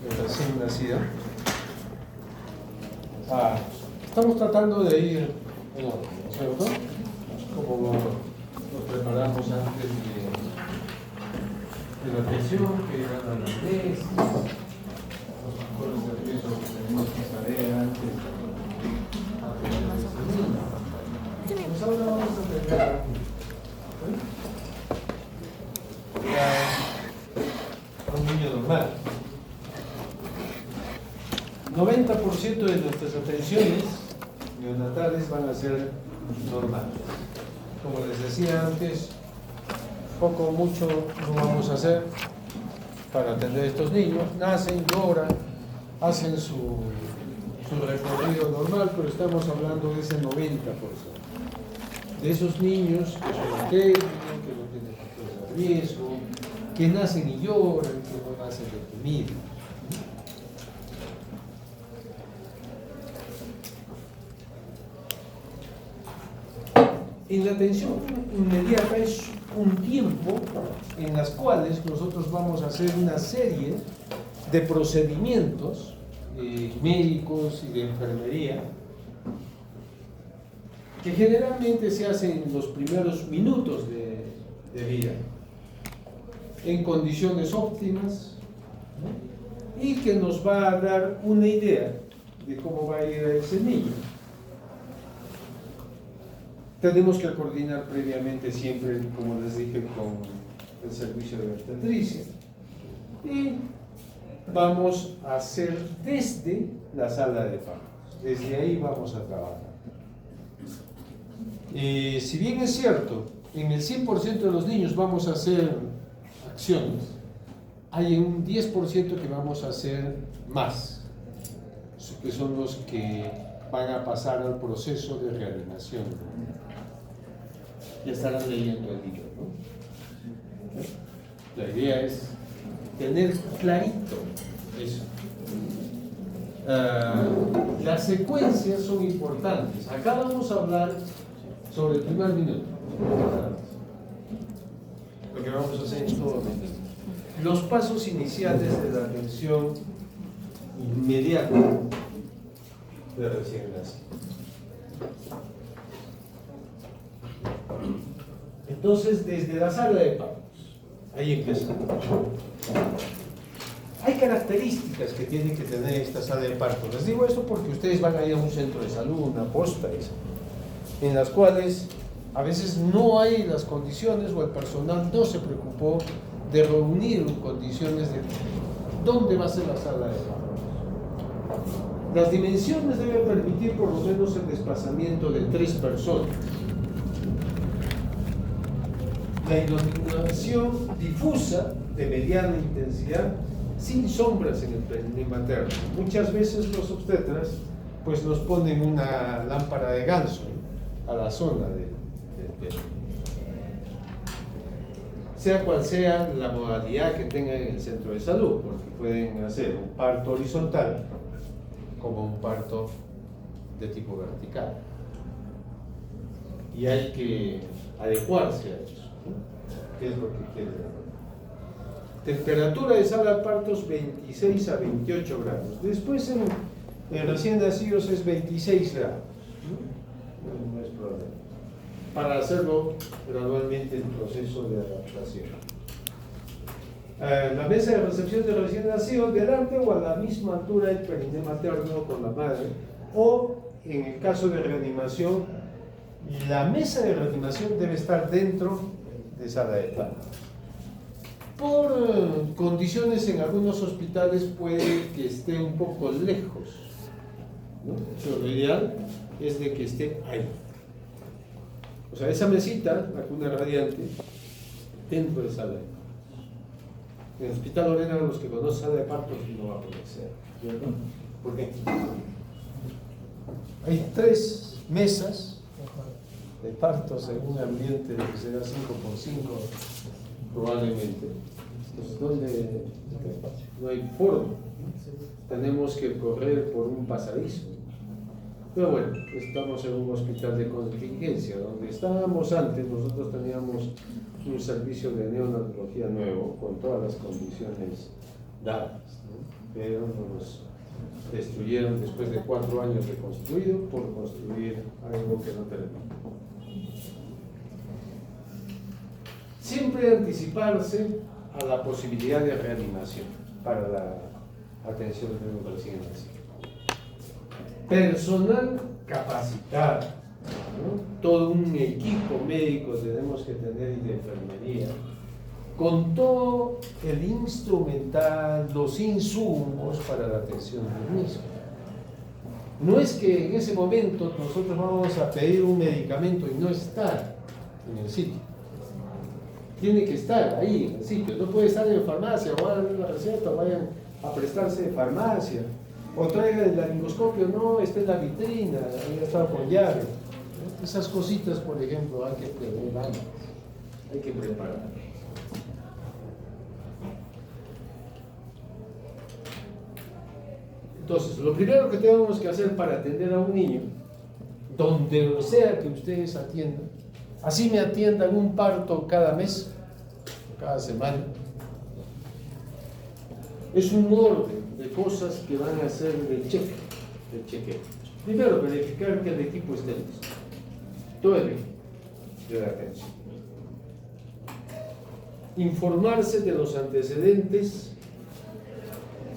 recién nacida. Estamos tratando de ir, ¿no es cierto? Como nos preparamos antes de la atención, que iban a las mesas, los factores de riesgo que tenemos que saber antes de pues ahora vamos a tener un niño normal. 90% de nuestras atenciones neonatales van a ser normales. Como les decía antes, poco o mucho no vamos a hacer para atender a estos niños. Nacen, lloran, hacen su recorrido normal, pero estamos hablando de ese 90%. De esos niños que son pequeños, que no tienen factores de riesgo, que nacen y lloran, que no nacen deprimidos. En la atención inmediata es un tiempo en las cuales nosotros vamos a hacer una serie de procedimientos médicos y de enfermería que generalmente se hacen en los primeros minutos de vida, en condiciones óptimas, ¿no? Y que nos va a dar una idea de cómo va a ir ese niño. Tenemos que coordinar previamente siempre, como les dije, con el servicio de obstetricia. Y vamos a hacer desde la sala de partos. Desde ahí vamos a trabajar. Si bien es cierto, en el 100% de los niños vamos a hacer acciones, hay un 10% que vamos a hacer más, que son los que van a pasar al proceso de reanimación. Ya estarán leyendo el libro, ¿no? La idea es tener clarito eso. Las secuencias son importantes. Acá vamos a hablar sobre el primer minuto. Lo que vamos a hacer es todo los pasos iniciales de la atención inmediata de recién nacido. Entonces, desde la sala de partos, ahí empezamos. Hay características que tiene que tener esta sala de partos. Les digo esto porque ustedes van a ir a un centro de salud, una posta, en las cuales a veces no hay las condiciones o el personal no se preocupó de reunir condiciones de dónde va a ser la sala de partos. Las dimensiones deben permitir por lo menos el desplazamiento de 3 personas. La iluminación difusa de mediana intensidad sin sombras en el períneo materno. Muchas veces los obstetras pues nos ponen una lámpara de ganso, ¿no?, a la zona del pelo. Sea cual sea la modalidad que tengan en el centro de salud, porque pueden hacer un parto horizontal como un parto de tipo vertical. Y hay que adecuarse a eso, ¿no? ¿Qué es lo que quieren? Temperatura de sala de partos 26 a 28 grados. Después en recién nacidos es 26 grados. No es problema. Para hacerlo gradualmente el proceso de adaptación. La mesa de recepción de recién nacidos delante o a la misma altura del perineo materno con la madre, o en el caso de reanimación, la mesa de reanimación debe estar dentro de sala de partos. Por condiciones en algunos hospitales puede que esté un poco lejos, ¿no? Pero lo ideal es de que esté ahí. O sea, esa mesita, la cuna radiante, dentro de sala de partos. En el hospital Lorena, los que conocen sala de partos no va a poder ser, ¿cierto? ¿Por qué? Hay 3 mesas de partos en un ambiente de que será 5x5 probablemente. Entonces, ¿dónde? No hay forma. Tenemos que correr por un pasadizo. Pero bueno, estamos en un hospital de contingencia. Donde estábamos antes, nosotros teníamos un servicio de neonatología nuevo con todas las condiciones dadas, ¿no? pero nos los destruyeron después de 4 años de construido por construir algo que no terminó. Siempre anticiparse a la posibilidad de reanimación para la atención de un recién nacido. Personal capacitado, ¿no? Todo un equipo médico tenemos que tener y de enfermería, con todo el instrumental, los insumos para la atención del mismo. No es que en ese momento nosotros vamos a pedir un medicamento y no estar en el sitio. Tiene que estar ahí en el sitio, no puede estar en farmacia o hagan una receta o vayan a prestarse de farmacia o traigan el laringoscopio, no, está en la vitrina, ahí está con llave. Esas cositas, por ejemplo, hay que prever antes, hay que preparar. Entonces, lo primero que tenemos que hacer para atender a un niño, donde sea que ustedes atiendan, así me atiendan un parto cada mes, cada semana, es un orden de cosas que van a hacer del chequeo. Primero, verificar que el equipo esté listo, todo el equipo de la atención. Informarse de los antecedentes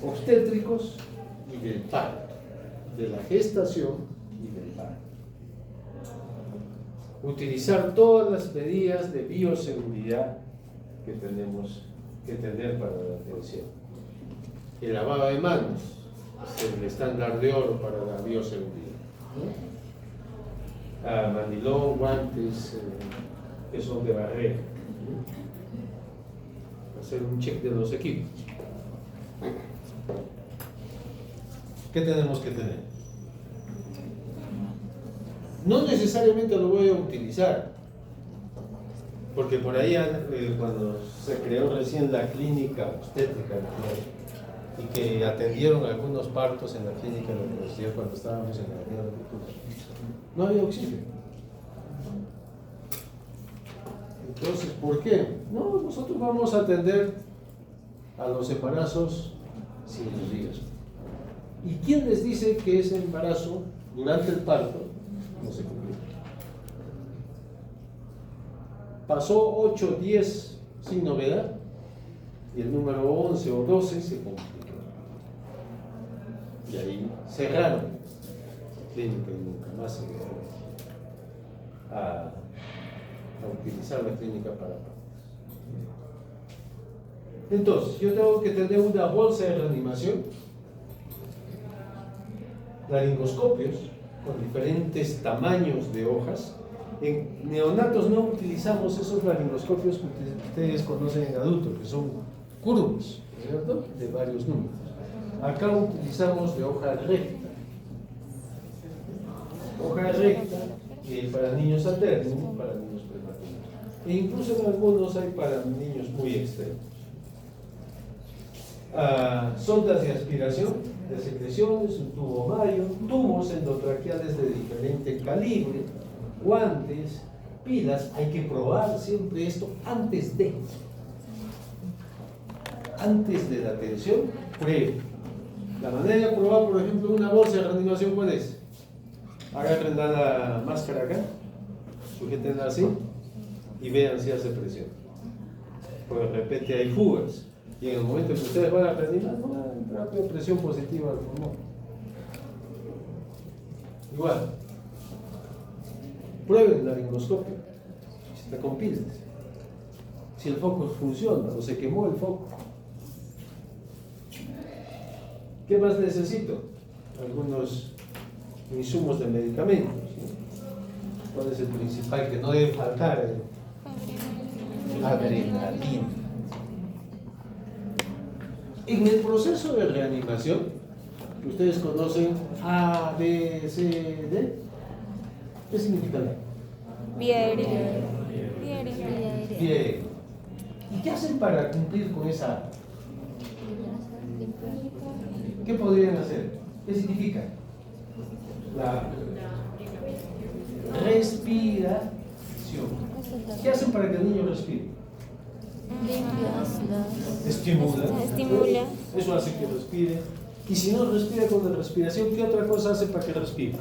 obstétricos y del parto, de la gestación y del parto. Utilizar todas las medidas de bioseguridad que tenemos que tener para la atención. El lavado de manos es el estándar de oro para la bioseguridad, ¿no? Mandilón, guantes, que son de barrera, ¿no? Hacer un check de los equipos. ¿Qué tenemos que tener? No necesariamente lo voy a utilizar, porque por ahí cuando se creó recién la clínica obstétrica, ¿no? Y que atendieron algunos partos en la clínica de la universidad cuando estábamos en la Avenida de Cultura, no había oxígeno. Entonces, ¿por qué? No, nosotros vamos a atender a los embarazos sin riesgo. ¿Y quién les dice que ese embarazo durante el parto no se cumplió? Pasó 8, 10 sin novedad y el número 11 o 12 se complicó. Y ahí cerraron la clínica y nunca más se volvió a utilizar la clínica para partos. Entonces, yo tengo que tener una bolsa de reanimación, laringoscopios con diferentes tamaños de hojas. En neonatos no utilizamos esos laringoscopios que ustedes conocen en adultos, que son curvos, ¿cierto? De varios números. Acá utilizamos de hoja recta. Hoja recta para niños a término, para niños prematuros. E incluso en algunos hay para niños muy extremos. Sondas de aspiración, de secreciones, un tubo mayo, tubos endotraqueales de diferente calibre, guantes, pilas. Hay que probar siempre esto antes de la atención, pruebe. La manera de probar, por ejemplo, una bolsa de reanimación, ¿cuál es? Agarren la máscara acá, sujétenla así y vean si hace presión. Pues de repente hay fugas y en el momento que ustedes van a reanimar no va a entrar presión positiva al pulmón. Igual, prueben el laringoscopio, si está con pilas, si el foco funciona o se quemó el foco. ¿Qué más necesito? Algunos insumos de medicamentos, ¿sí? ¿Cuál es el principal que no debe faltar? Adrenalina. En el proceso de reanimación, que ustedes conocen A, B, C, D, ¿qué significa D? Bien. ¿Y qué hacen para cumplir con esa A? ¿Qué podrían hacer? ¿Qué significa? La respiración. ¿Qué hacen para que el niño respire? Limpias Estimula. estimula Eso hace que respire. Y si no respira con la respiración, ¿qué otra cosa hace para que respire?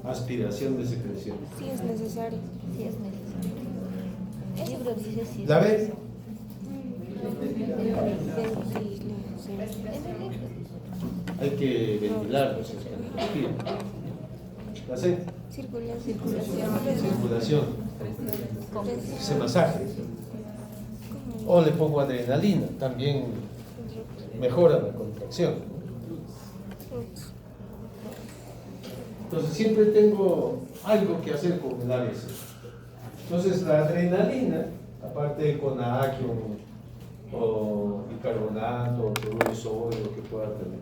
Aspiración de secreción. Sí es necesario. Sí, es necesario. Pero dice sí. ¿La ves? Hay que ventilarlo, si es que no respira. ¿La sé? Circulación. Ese masaje. O le pongo adrenalina, también mejora la contracción. Entonces siempre tengo algo que hacer con el ABC. Entonces la adrenalina, aparte de con Aquion o bicarbonato o cloruro de sodio que pueda tener,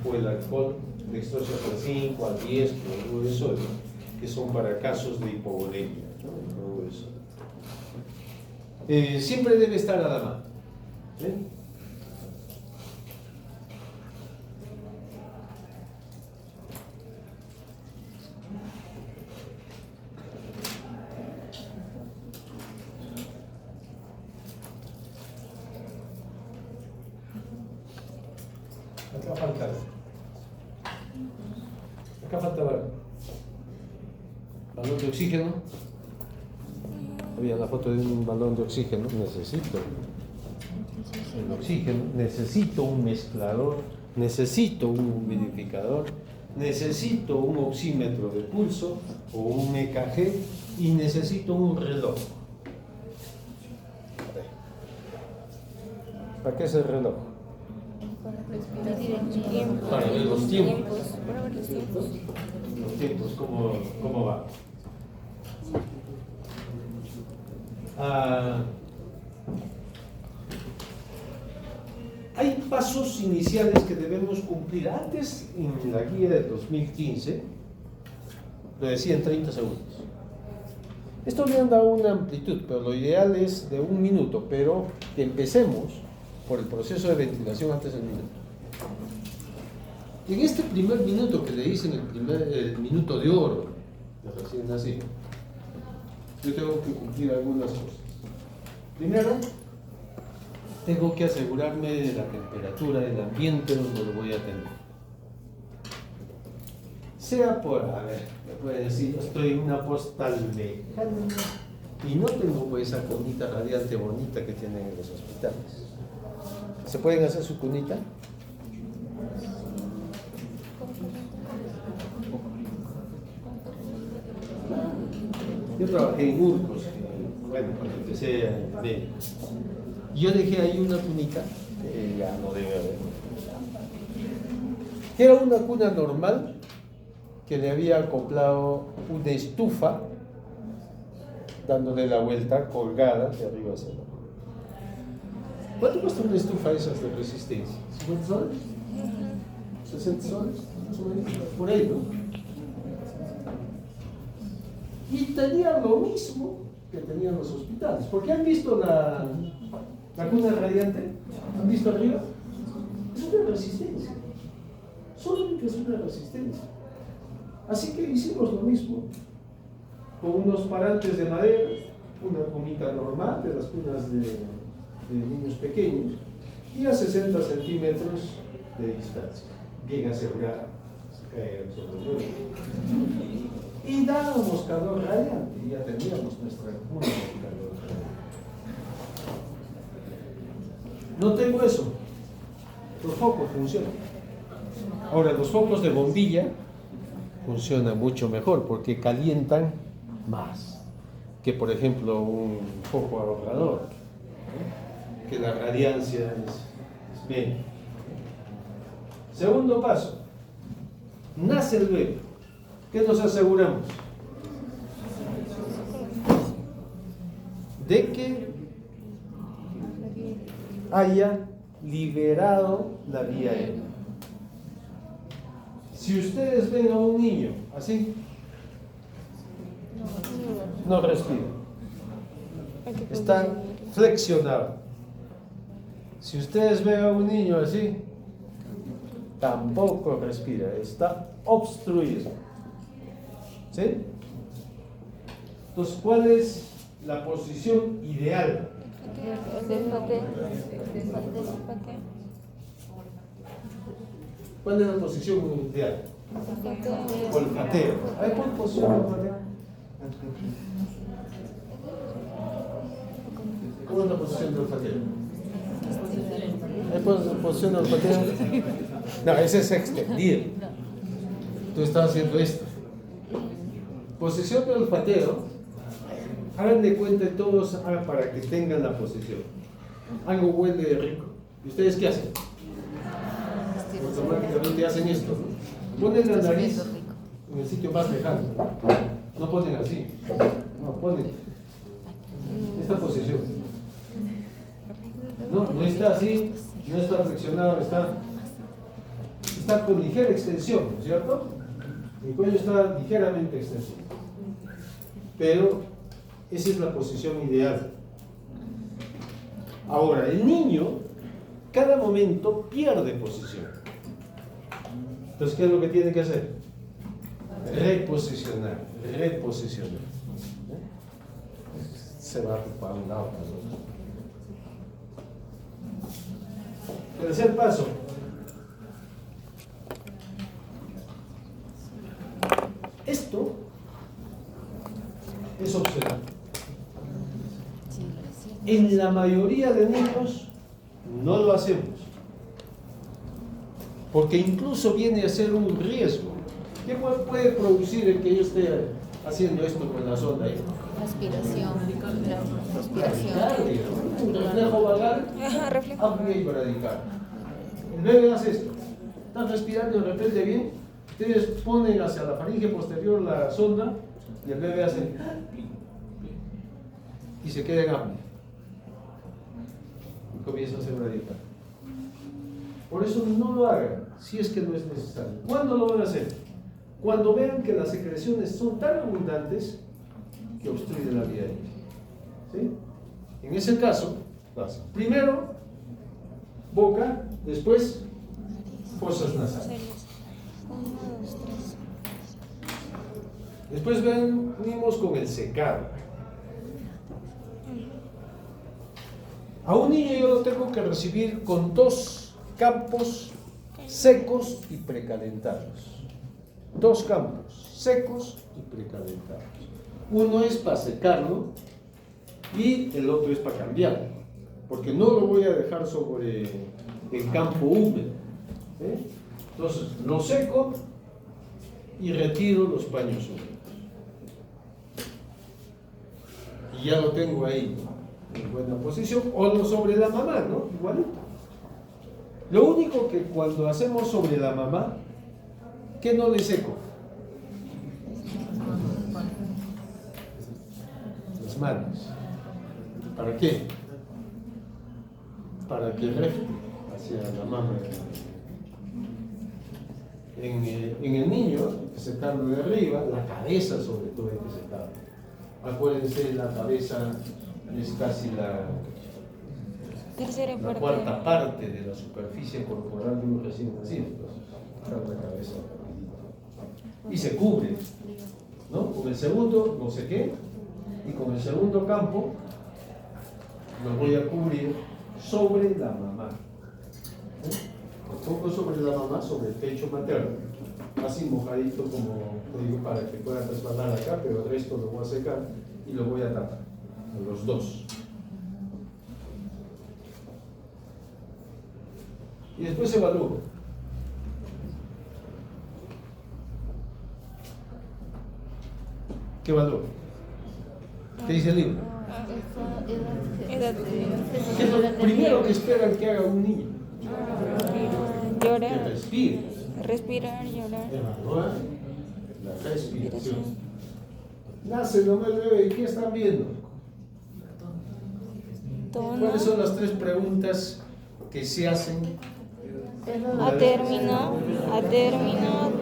o el alcohol, dextroazoto 5 a 10 cloruro de sodio, que son para casos de hipovolemia, ¿no? Cloruro de sodio. Siempre debe estar a la mano. Acá falta algo. Acá faltaba algo. Balón de oxígeno. Había la foto de un balón de oxígeno. Necesito el oxígeno. Necesito un mezclador. Necesito un humidificador. Necesito un oxímetro de pulso o un EKG. Y necesito un reloj. ¿Para qué es el reloj? Para ver los tiempos. Los tiempos, ¿cómo va? Hay pasos iniciales que debemos cumplir. Antes, en la guía del 2015, lo decía en 30 segundos. Esto le han dado una amplitud, pero lo ideal es de 1 minuto, pero que empecemos por el proceso de ventilación antes del minuto. En este primer minuto que le dicen el minuto de oro de recién nacido, yo tengo que cumplir algunas cosas. Primero, tengo que asegurarme de la temperatura del ambiente donde lo voy a tener. Sea por, me puede decir, yo estoy en una postal lejana y no tengo esa cunita radiante bonita que tienen en los hospitales. ¿Se pueden hacer su cunita? Yo trabajé en Urcos, bueno, cuando empecé a ver. Yo dejé ahí una cunita, que ya no debe haber. Era una cuna normal que le había acoplado una estufa, dándole la vuelta colgada de arriba hacia abajo. ¿Cuánto cuesta una estufa esas de resistencia? ¿50 soles? ¿60 soles? Por ahí, ¿no? Y tenía lo mismo que tenían los hospitales. ¿Por qué han visto la cuna radiante? ¿Han visto arriba? Es una resistencia. Solamente es una resistencia. Así que hicimos lo mismo. Con unos parantes de madera, una cunita normal de las cunas de niños pequeños y a 60 centímetros de distancia, bien asegurada, se cae sobre el suelo. Y dábamos calor radiante, y ya teníamos nuestra cuna de calor radiante. No tengo eso, los focos funcionan. Ahora, los focos de bombilla funcionan mucho mejor porque calientan más que, por ejemplo, un foco ahorrador, que la radiancia es menos. Segundo paso, nace el bebé. ¿Qué nos aseguramos? De que haya liberado la vía aérea. Si ustedes ven a un niño así, no respira, está flexionado. Si ustedes ven a un niño así, tampoco respira, está obstruido. ¿Sí? Entonces, ¿cuál es la posición ideal. ¿Cuál es la posición ideal? Olfateo. ¿Hay cuál posición de olfateo? ¿Cómo es la posición de olfateo? ¿Hay posición de olfateo? No, ese es extendir. Tú estás haciendo esto. Posición de olfateo. Hagan de cuenta todos para que tengan la posición. Algo huele rico. ¿Y ustedes qué hacen? Automáticamente hacen esto, ¿no? Ponen la nariz en el sitio más lejano. No ponen así. No, ponen esta posición. No está así, no está flexionado, está con ligera extensión, ¿no es cierto? Mi cuello está ligeramente extenso. Pero esa es la posición ideal. Ahora, el niño cada momento pierde posición. Entonces, ¿qué es lo que tiene que hacer? Reposicionar. Se va para un lado, para el otro. Tercer paso. Esto es opcional. En la mayoría de niños no lo hacemos, porque incluso viene a ser un riesgo. ¿Qué puede producir el que yo esté haciendo esto con la sonda ahí? Respiración. Un reflejo vagal, amplio y radical. El bebé hace esto. Está respirando de repente bien. Ustedes ponen hacia la faringe posterior la sonda y el bebé hace y se queda en apnea. Y comienza a ser radical. Por eso no lo hagan si es que no es necesario. ¿Cuándo lo van a hacer? Cuando vean que las secreciones son tan abundantes que obstruyen la vía aérea. ¿Sí? En ese caso, primero boca, después fosas nasales. Después venimos con el secado. A un niño yo lo tengo que recibir con 2 campos secos y precalentados. 2 campos secos y precalentados. Uno es para secarlo y el otro es para cambiarlo, porque no lo voy a dejar sobre el campo húmedo. Entonces lo seco y retiro los paños húmedos. Y ya lo tengo ahí, ¿no?, en buena posición, o sobre la mamá, ¿no? Igualito. Lo único que cuando hacemos sobre la mamá, ¿qué no le seco? Las manos. ¿Para qué? Para que refte hacia la mama. En el niño hay que secarlo de arriba, la cabeza sobre todo hay que secarlo. Acuérdense, la cabeza es casi la cuarta parte de la superficie corporal de un recién nacido. Entonces, la cabeza y se cubre, ¿no? Con el segundo lo sequé y con el segundo campo lo voy a cubrir sobre la mamá. Un poco sobre la mamá, sobre el pecho materno, así mojadito como te digo, para que pueda resbalar acá, pero el resto lo voy a secar y lo voy a tapar, los 2. Y después evalúo. ¿Qué evalúo? ¿Qué dice el libro? ¿Qué es lo primero que esperan que haga un niño? Llorar. Que respire. Respirar, llorar. Evaluar la respiración. Nace nomás el bebé, ¿y qué están viendo? ¿Cuáles son las 3 preguntas que se hacen? A término,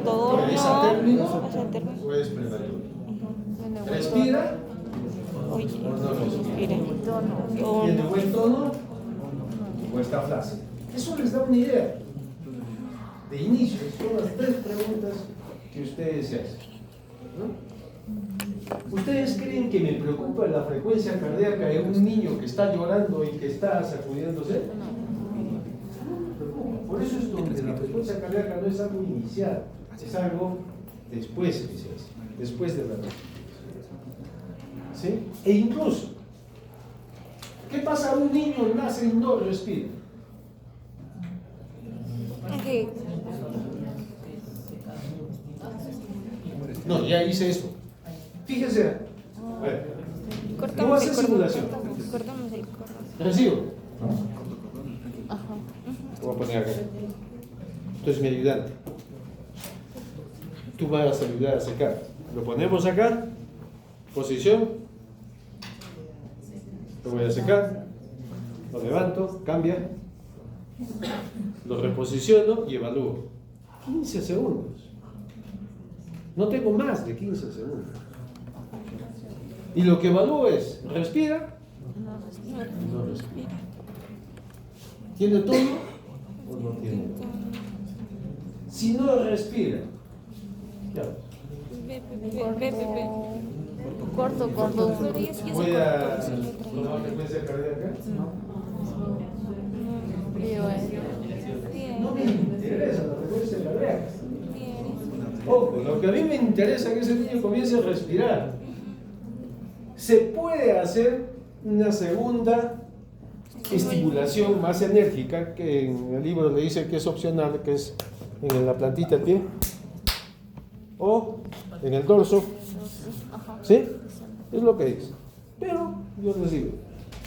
tono. ¿Es a término ¿Es a término? o es prematuro? ¿Respira Oye, o no respira? respira. ¿Tiene buen tono o está flácido? Eso les da una idea. De inicio, son las 3 preguntas que ustedes se hacen, ¿no? ¿Ustedes creen que me preocupa la frecuencia cardíaca de un niño que está llorando y que está sacudiéndose? Por eso es donde la frecuencia cardíaca no es algo inicial, es algo después que se hace, después de la noche. ¿Sí? E incluso, ¿qué pasa a un niño que nace y no respira? Ok. No, ya hice eso. Fíjense, a ver, voy a Cortamos hacer simulación. Cortamos el cordón. Recibo. Ajá. Lo voy a poner acá. Tú eres mi ayudante. Tú vas a ayudar a secar. Lo ponemos acá. Posición. Lo voy a secar. Lo levanto, cambia. Lo reposiciono y evalúo. 15 segundos. No tengo más de 15 segundos. Y lo que evalúo es, ¿respira? No respira. ¿Tiene todo o no tiene todo? Si no respira, ¿qué hago? Corto. ¿Voy a una frecuencia cardíaca? No me interesa la frecuencia cardíaca. Ojo, lo que a mí me interesa es que ese niño comience a respirar. Se puede hacer una segunda estimulación más enérgica, que en el libro le dice que es opcional, que es en la plantita del pie o en el dorso. ¿Sí? Es lo que dice. Pero yo les digo,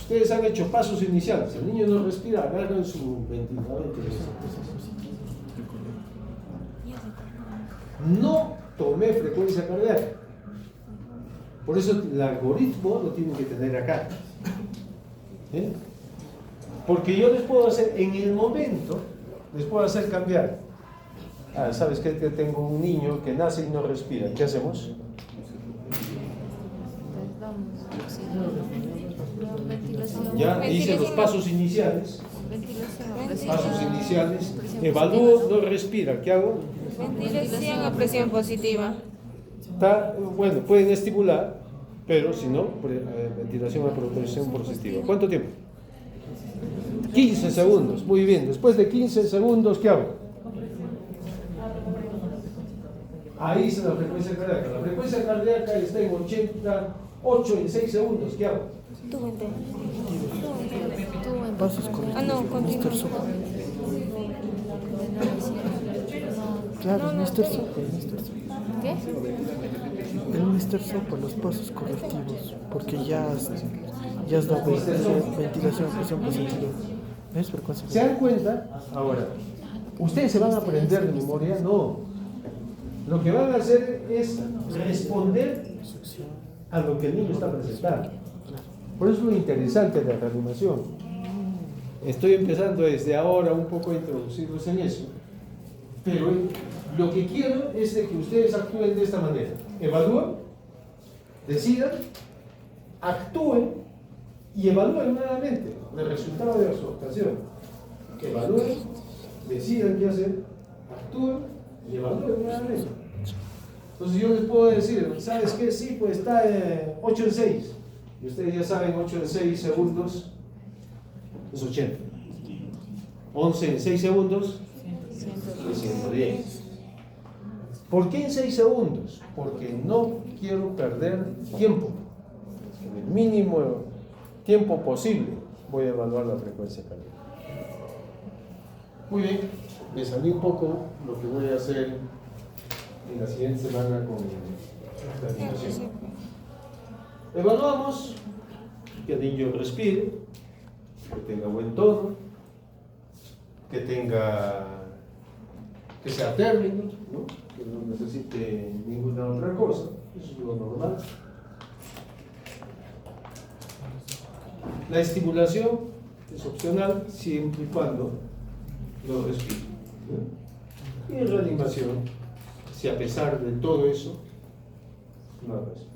ustedes han hecho pasos iniciales, el niño no respira, agarran su ventilador. No tomé frecuencia cardíaca. Por eso el algoritmo lo tienen que tener acá. ¿Sí? Porque yo les puedo hacer, en el momento, les puedo hacer cambiar. ¿Sabes qué? Que tengo un niño que nace y no respira. ¿Qué hacemos? Ya hice los pasos iniciales. Pasos iniciales. Evalúo, no respira. ¿Qué hago? Ventilación a presión positiva. Está, bueno, pueden estimular, pero si no, ventilación a presión positiva. ¿Cuánto tiempo? 15 segundos. Muy bien. Después de 15 segundos, ¿qué hago? Ahí está la frecuencia cardíaca. La frecuencia cardíaca está en 88 en 6 segundos. ¿Qué hago? No, continúa. Claro, Mr. Sopo. ¿Qué? El Mr. Sopo, los pasos correctivos, porque ya has dado ventilación, presión positiva. ¿Ves? Frecuencia. ¿Se dan cuenta? Ahora, ¿ustedes se van a aprender de memoria? No. Lo que van a hacer es responder a lo que el niño está presentando. Por eso es lo interesante de la reanimación. Estoy empezando desde ahora un poco a introducirlos en eso. Pero lo que quiero es de que ustedes actúen de esta manera. Evalúen, decidan, actúen y evalúen nuevamente el resultado de su actuación. Evalúen, decidan qué hacer, actúen y evalúen nuevamente. Entonces yo les puedo decir, ¿sabes qué? Sí, pues está 8 en 6. Y ustedes ya saben, 8 en 6 segundos es 80. 11 en 6 segundos es 110. ¿Por qué en 6 segundos? Porque no quiero perder tiempo. En el mínimo tiempo posible voy a evaluar la frecuencia cardíaca. Muy bien, me salí un poco lo que voy a hacer en la siguiente semana con la animación. Evaluamos que el niño respire, que tenga buen tono, que sea término, ¿no? Que no necesite ninguna otra cosa. Eso es lo normal. La estimulación es opcional siempre y cuando lo respire, ¿no? Y en reanimación, si a pesar de todo eso, no respira.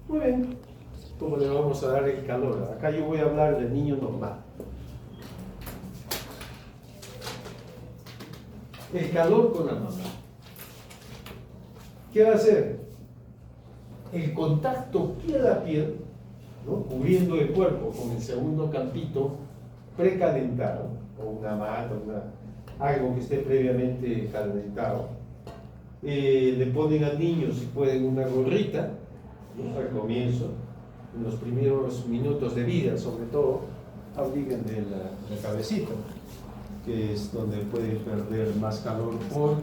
Muy bien, ¿cómo le vamos a dar el calor? Acá yo voy a hablar del niño normal. El calor con la mamá. ¿qué va a hacer? El contacto piel a piel, ¿no? Cubriendo el cuerpo con el segundo campito precalentado, o una manta, algo que esté previamente calentado. Le ponen al niño, si pueden, una gorrita, ¿no? Al comienzo, en los primeros minutos de vida, sobre todo, abriguen de la cabecita, que es donde puede perder más calor por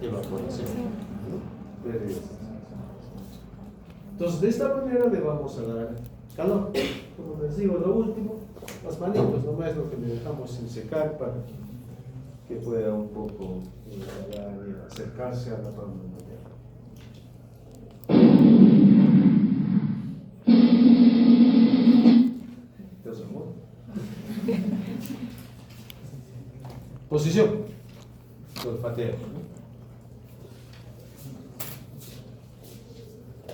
evaporación, ¿no? Entonces, de esta manera le vamos a dar calor. Como les digo, lo último, las manitos, nomás lo que le dejamos sin secar para que pueda un poco acercarse a la palma de la mano. Entonces, ¿no? Posición. Olfateo.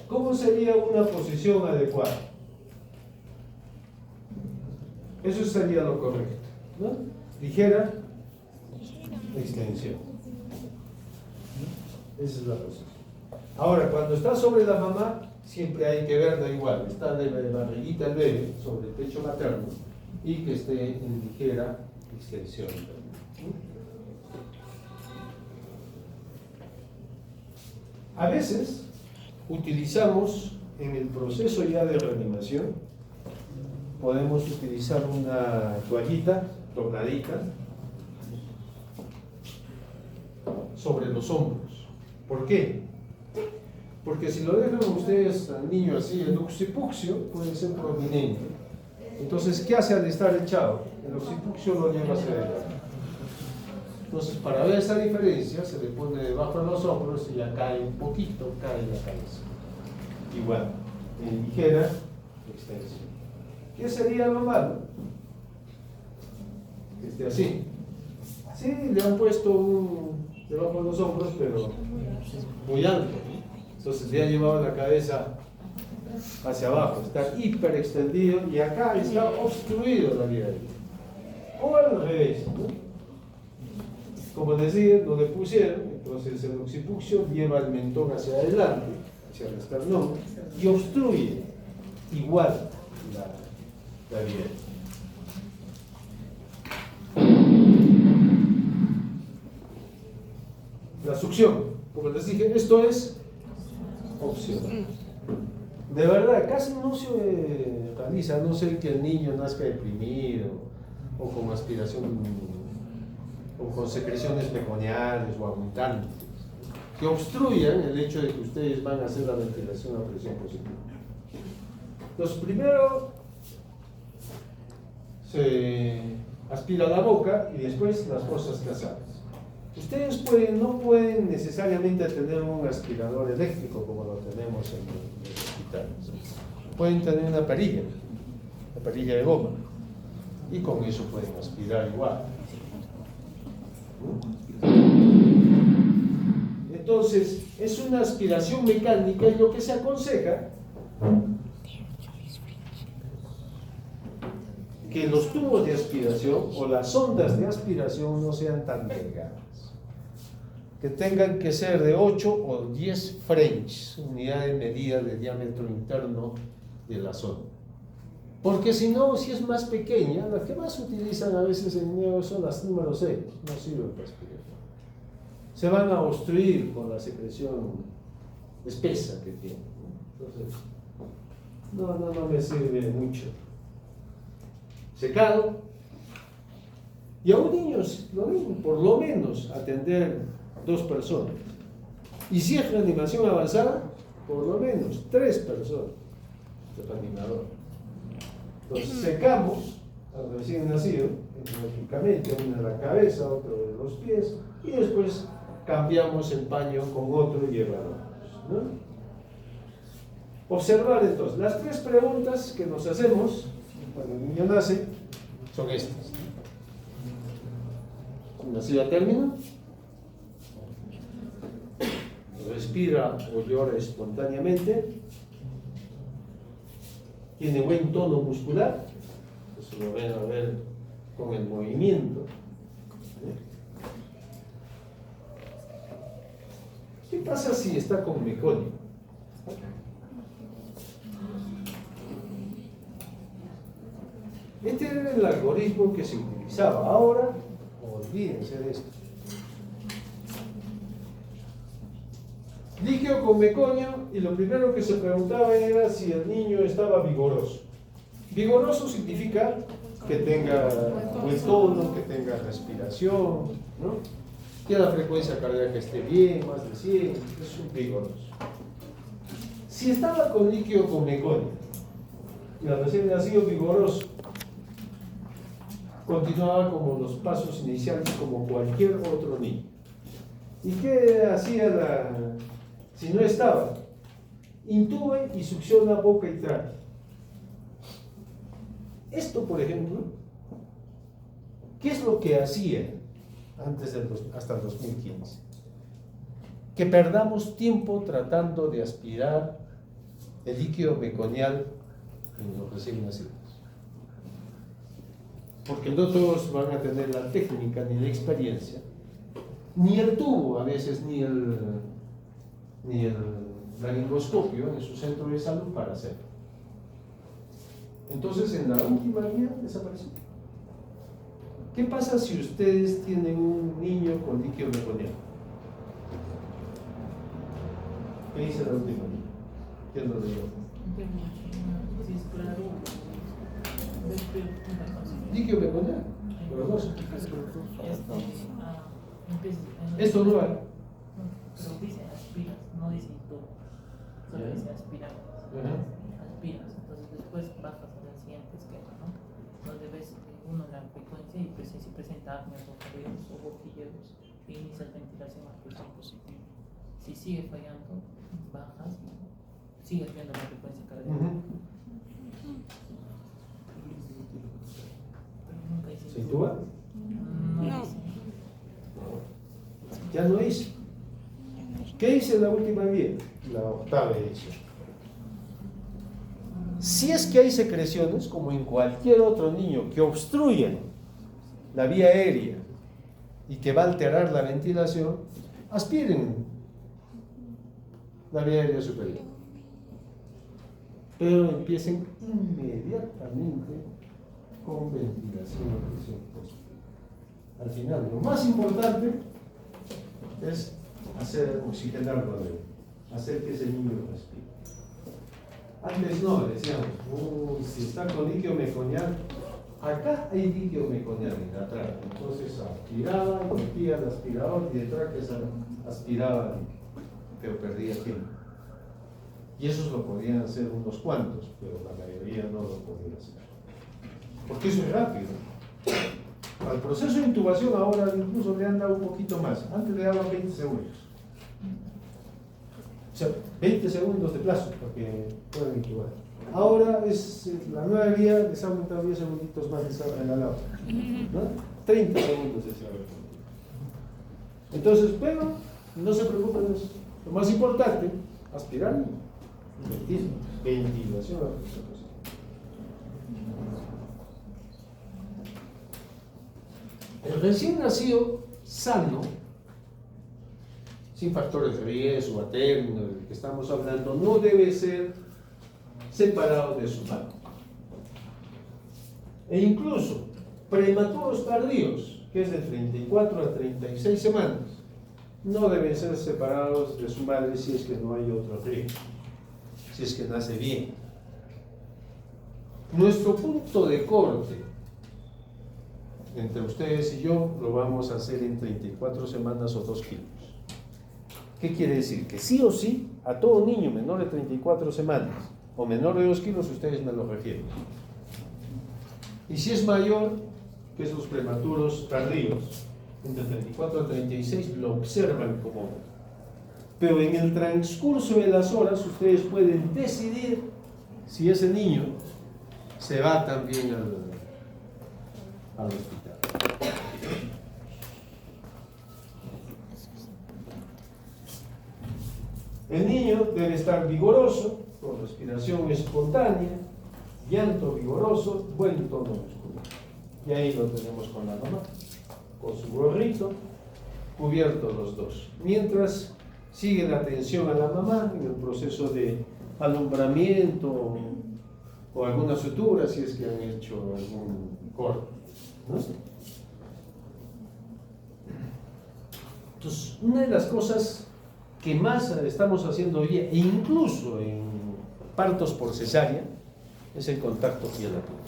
¿Cómo sería una posición adecuada? Eso sería lo correcto, ¿no? Ligera extensión. Esa es la posición. Ahora, cuando está sobre la mamá, siempre hay que verla igual. Está de barriguita el bebé sobre el pecho materno y que esté en ligera extensión. A veces utilizamos en el proceso ya de reanimación, podemos utilizar una toallita dobladita sobre los hombros. ¿Por qué? Porque si lo dejan ustedes al niño así, el occipucio puede ser prominente. Entonces, ¿qué hace al estar echado? El occipucio lo lleva hacia adelante. Entonces, para ver esa diferencia, se le pone debajo de los hombros y ya cae un poquito, cae la cabeza. Igual, en ligera extensión. ¿Qué sería lo malo? Que esté así. Sí, le han puesto debajo de los hombros, pero muy alto. Entonces le ha llevado la cabeza hacia abajo, está hiper extendido y acá está obstruido la vía aérea. O al revés, ¿no? Como decía, lo le pusieron, entonces el occipucio lleva el mentón hacia adelante, hacia el esternón, y obstruye igual la vía aérea. La succión, como les dije, esto es opcional. De verdad, casi no se realiza, a no ser que el niño nazca deprimido o con aspiración o con secreciones meconiales o abundantes que obstruyan el hecho de que ustedes van a hacer la ventilación a presión positiva. Entonces, primero se aspira la boca y después las fosas nasales. Ustedes no pueden necesariamente tener un aspirador eléctrico como lo tenemos en los hospitales. Pueden tener una perilla de goma, y con eso pueden aspirar igual. Entonces, es una aspiración mecánica y lo que se aconseja que los tubos de aspiración o las ondas de aspiración no sean tan delgadas, que tengan que ser de 8 o 10 French, unidad de medida de diámetro interno de la zona. Porque si no, si es más pequeña, las que más utilizan a veces en niego son las número 6, no sirven para aspirar. Se van a obstruir con la secreción espesa que tienen. Entonces, no me sirve mucho. Secado. Y a un niño, lo mismo, por lo menos atender 2 personas. Y si es reanimación avanzada, por lo menos 3 personas de reanimador. Entonces secamos al recién nacido, lógicamente, uno de la cabeza, otro de los pies, y después cambiamos el paño con otro y evaluamos, ¿no? Observar entonces, las 3 preguntas que nos hacemos cuando el niño nace son estas. Nacido a término, respira o llora espontáneamente, tiene buen tono muscular, eso lo van a ver con el movimiento. ¿Qué pasa si está con meconio? Este era el algoritmo que se utilizaba. Ahora, olvídense de esto. Líquido con meconio, y lo primero que se preguntaba era si el niño estaba vigoroso. Vigoroso significa que tenga buen tono, que tenga respiración, ¿no? Que la frecuencia cardíaca esté bien, más de 100, es un vigoroso. Si estaba con líquido con meconio y el recién nacido vigoroso, continuaba como los pasos iniciales como cualquier otro niño. ¿Y qué hacía si no estaba? Intube y succiona boca y tráquea. Esto, por ejemplo, ¿qué es lo que hacía hasta el 2015? Que perdamos tiempo tratando de aspirar el líquido meconial en los recién nacidos. Porque no todos van a tener la técnica ni la experiencia, ni el tubo, a veces ni el laringoscopio en su centro de salud para hacerlo. Entonces, en la última guía desapareció. ¿Qué pasa si ustedes tienen un niño con líquido meconial? ¿Qué dice la última guía? ¿Quién lo leyó? Líquido meconial, los dos. Esto no vale. Pero dice aspiras, no dice tú. Solo dice aspirar. Aspiras. Entonces después bajas a la siguiente esquema, ¿no? Donde ves uno la frecuencia y pues si presenta apneas o jadeos o boquilleos e inicias ventilación artificial. Si sigue fallando, bajas y sigues viendo la frecuencia cardíaca. Pero nunca dice. ¿Se intuba? No. Ya no hice. ¿Qué hice la última vía? La octava edición. Si es que hay secreciones, como en cualquier otro niño, que obstruyen la vía aérea y que va a alterar la ventilación, aspiren la vía aérea superior. Pero empiecen inmediatamente con ventilación artificial. Al final, lo más importante es hacer oxigenarlo de él, hacer que ese niño respire. Antes no, decíamos, si está con líquido meconial, acá hay líquido meconial en la tráquea. Entonces aspiraba, metía el aspirador y de tráquea aspiraba, pero perdía tiempo. Y esos lo podían hacer unos cuantos, pero la mayoría no lo podía hacer. Porque eso es rápido. Al proceso de intubación ahora incluso le han dado un poquito más. Antes le daban 20 segundos. O sea, 20 segundos de plazo para que puedan intubar. Ahora es la nueva guía, les ha aumentado 10 segunditos más en la lava, ¿no? 30 segundos de ese. Entonces, bueno, no se preocupen, es lo más importante, aspirar y ventilación. El recién nacido sano, sin factores de riesgo, a término del que estamos hablando, no debe ser separado de su madre. E incluso prematuros tardíos, que es de 34 a 36 semanas, no deben ser separados de su madre si es que no hay otro riesgo, si es que nace bien. Nuestro punto de corte entre ustedes y yo lo vamos a hacer en 34 semanas o 2 kilos. ¿Qué quiere decir? Que sí o sí, a todo niño menor de 34 semanas o menor de 2 kilos, ustedes me lo refieren. Y si es mayor, que es los prematuros tardíos, entre 34 a 36, lo observan como otro. Pero en el transcurso de las horas, ustedes pueden decidir si ese niño se va también al hospital. El niño debe estar vigoroso, con respiración espontánea, llanto vigoroso, buen tono muscular. Y ahí lo tenemos con la mamá, con su gorrito, cubiertos los dos. Mientras sigue la atención a la mamá en el proceso de alumbramiento o alguna sutura si es que han hecho algún corte, ¿no? Entonces, una de las cosas que más estamos haciendo hoy día, e incluso en partos por cesárea, es el contacto piel a piel.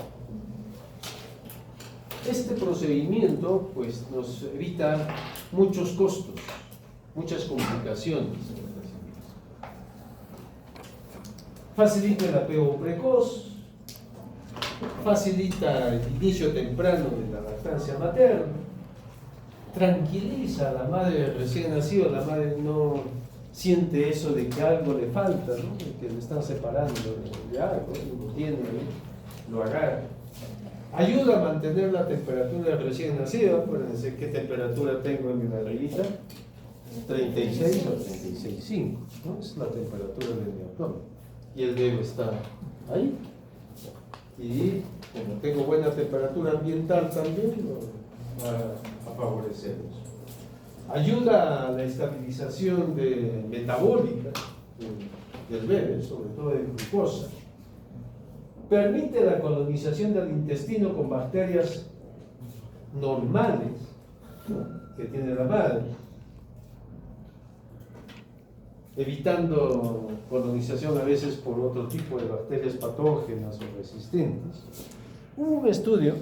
Este procedimiento pues, nos evita muchos costos, muchas complicaciones. Facilita el apego precoz, facilita el inicio temprano de la lactancia materna, tranquiliza a la madre recién nacido, la madre no siente eso de que algo le falta, ¿no? De que le están separando de algo, lo tiene, lo agarra. Ayuda a mantener la temperatura del recién nacido. Acuérdense qué temperatura tengo en mi barriguita, 36 o 36,5, ¿no? Es la temperatura de mi abdomen. Y el bebé está ahí. Y como tengo buena temperatura ambiental también, va a favorecernos. Ayuda a la estabilización metabólica del bebé, sobre todo de glucosa. Permite la colonización del intestino con bacterias normales, ¿no?, que tiene la madre, evitando colonización a veces por otro tipo de bacterias patógenas o resistentes. Hubo un estudio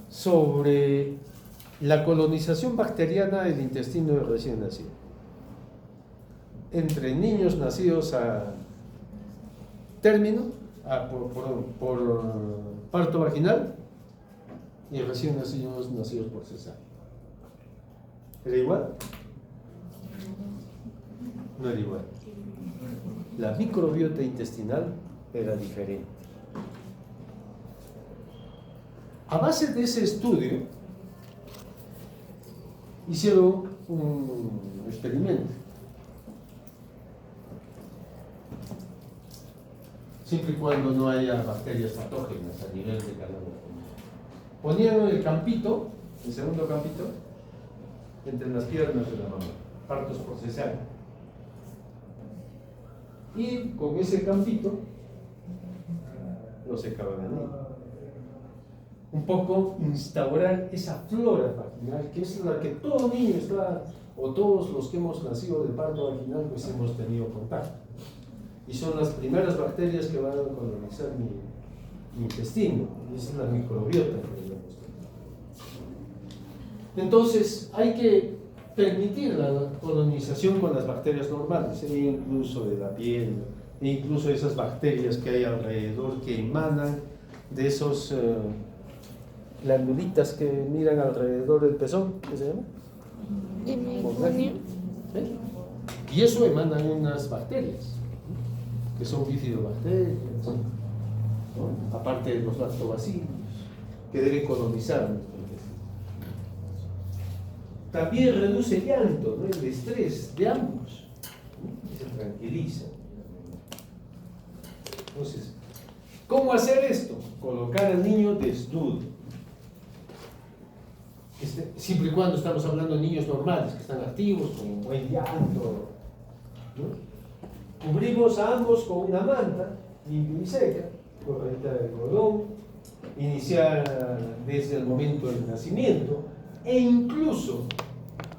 sobre la colonización bacteriana del intestino del recién nacido entre niños nacidos a término, por parto vaginal, y recién nacidos por cesárea. ¿Era igual? No era igual. La microbiota intestinal era diferente. A base de ese estudio, hicieron un experimento. Siempre y cuando no haya bacterias patógenas a nivel de cada uno. Ponían el campito, el segundo campito, entre las piernas de la mamá, partos por cesárea. Y con ese campito lo secaban al niño. Un poco instaurar esa flora vaginal, que es la que todo niño está, o todos los que hemos nacido de parto vaginal, pues hemos tenido contacto. Y son las primeras bacterias que van a colonizar mi intestino, y esa es la microbiota que debemos tener. Entonces, hay que permitir la colonización con las bacterias normales, incluso de la piel, e incluso esas bacterias que hay alrededor que emanan de esos glandulitas que miran alrededor del pezón, ¿qué se llama? ¿Sí? Y eso emanan unas bacterias, que son bifidobacterias, ¿no?, aparte de los lactobacilos, que deben colonizar nuestro intestino. También reduce el llanto, ¿no?, el estrés de ambos, ¿no?, y se tranquiliza. Entonces, ¿cómo hacer esto? Colocar al niño desnudo. Siempre y cuando estamos hablando de niños normales, que están activos, con buen llanto, ¿no? Cubrimos a ambos con una manta limpia y seca, correcta de algodón, iniciar desde el momento del nacimiento, e incluso,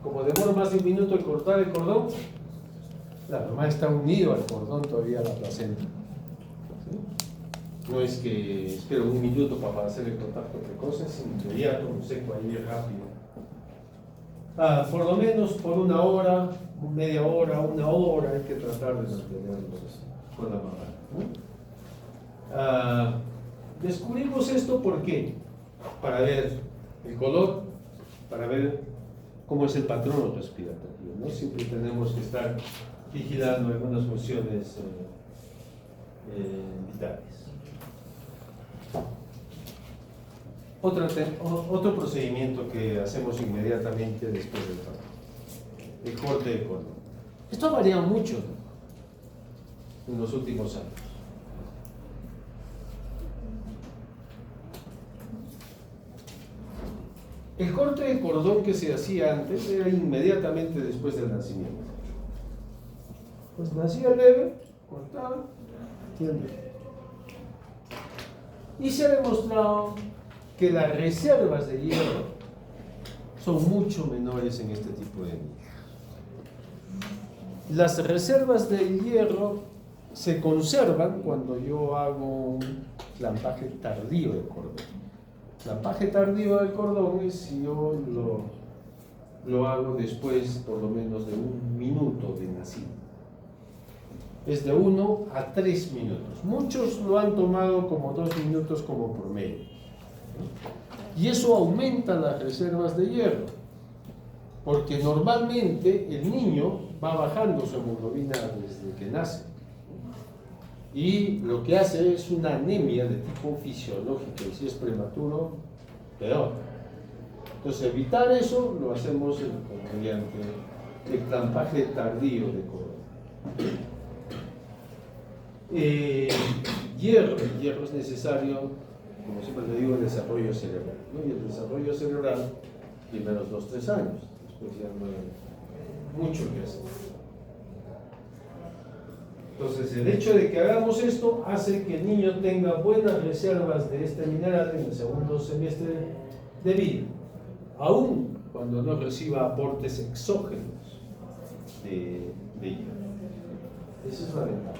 como demora más de un minuto en cortar el cordón, la mamá está unida al cordón todavía a la placenta. ¿Sí? No es que espero un minuto para hacer el contacto precoz, es inmediato, un seco ahí rápido. Por lo menos por una hora, media hora, una hora, hay que tratar de mantenerlos con la mamá, ¿no? Descubrimos esto ¿por qué? Para ver el color, para ver cómo es el patrón respiratorio, ¿no? Siempre tenemos que estar vigilando algunas funciones vitales. Otro procedimiento que hacemos inmediatamente después del parto, el corte de cordón. Esto ha variado mucho, ¿no?, en los últimos años. El corte de cordón que se hacía antes era inmediatamente después del nacimiento. Pues nacía el bebé, cortaba, ¿entiendes? Y se ha demostrado que las reservas de hierro son mucho menores en este tipo de niños. Las reservas de hierro se conservan cuando yo hago un clampaje tardío del cordón. Clampaje tardío del cordón es si yo lo hago después por lo menos de 1 minuto de nacido. Es de 1 a 3 minutos. Muchos lo han tomado como 2 minutos como promedio. Y eso aumenta las reservas de hierro, porque normalmente el niño va bajando su hemoglobina desde que nace. Y lo que hace es una anemia de tipo fisiológico, y si es prematuro, peor. Entonces, evitar eso lo hacemos mediante el clampaje tardío de cordón. El hierro es necesario, como siempre le digo, el desarrollo cerebral, ¿no? Y el desarrollo cerebral, primeros 2-3 años, después ya no hay mucho que hacer. Entonces, el hecho de que hagamos esto hace que el niño tenga buenas reservas de este mineral en el segundo semestre de vida, aun cuando no reciba aportes exógenos de hierro. Esa es la ventaja.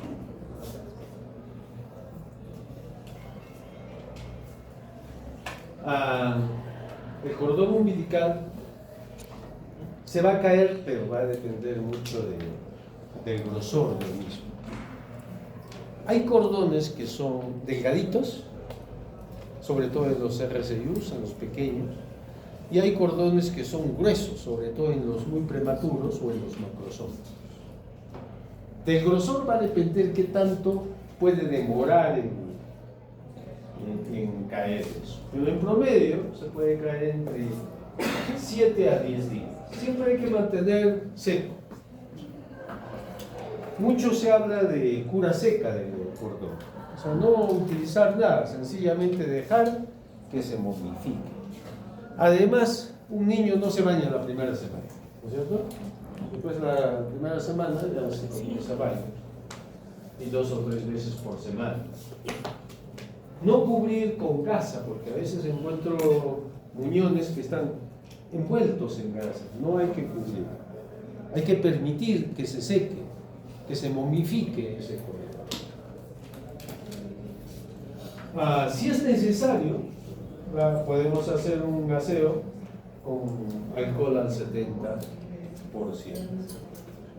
El cordón umbilical se va a caer, pero va a depender mucho del grosor del mismo. Hay cordones que son delgaditos, sobre todo en los RCIUs, en los pequeños, y hay cordones que son gruesos, sobre todo en los muy prematuros o en los macrosomas. Del grosor va a depender qué tanto puede demorar en caer eso. Pero en promedio se puede caer entre 7 a 10 días. Siempre hay que mantener seco. Mucho se habla de cura seca del cordón. O sea, no utilizar nada, sencillamente dejar que se momifique. Además, un niño no se baña la primera semana, ¿no es cierto? Después de la primera semana ya se comienza a bañar. Y 2 o 3 veces por semana. No cubrir con gasa, porque a veces encuentro muñones que están envueltos en gasa. No hay que cubrir. Hay que permitir que se seque, que se momifique ese cordón. Si es necesario, podemos hacer un gaseo con alcohol al 70%.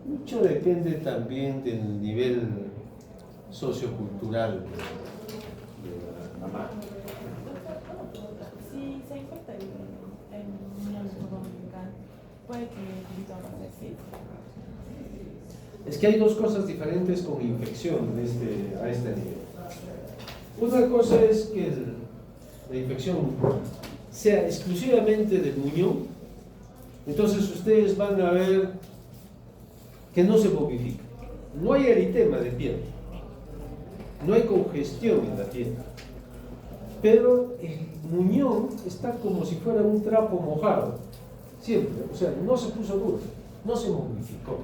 Mucho depende también del nivel sociocultural de la mamá. Si se infecta el niño del cordón umbilical, puede que el grito aparezca. Es que hay dos cosas diferentes con infección a este nivel. Una cosa es que la infección sea exclusivamente del muñón, entonces ustedes van a ver que no se momifica. No hay eritema de piel, no hay congestión en la piel, pero el muñón está como si fuera un trapo mojado, siempre, o sea, no se puso duro, no se momificó.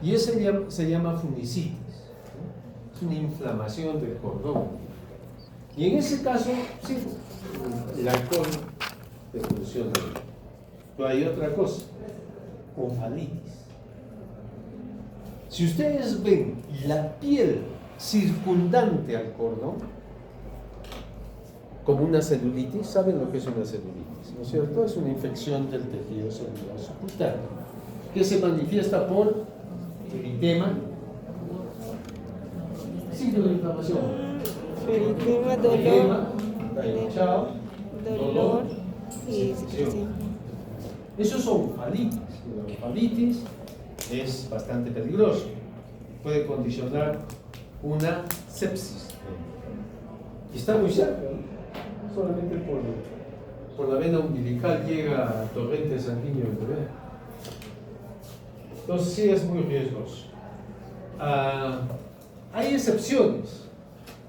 Y eso se llama funicitis, ¿no? Es una inflamación del cordón. Y en ese caso, sí, el alcohol te funciona bien. Pero hay otra cosa, ofalitis. Si ustedes ven la piel circundante al cordón, como una celulitis, ¿saben lo que es una celulitis? ¿No es cierto? Es una infección del tejido celular subcutáneo, que se manifiesta por eritema, signo de inflamación. Eritema, dolor y secreción. Esos son ofalitis. La ofalitis es bastante peligroso. Puede condicionar una sepsis. Y está muy cerca, ¿no? Solamente por la vena umbilical llega a torrente sanguíneo del bebé. Entonces sí es muy riesgoso. Hay excepciones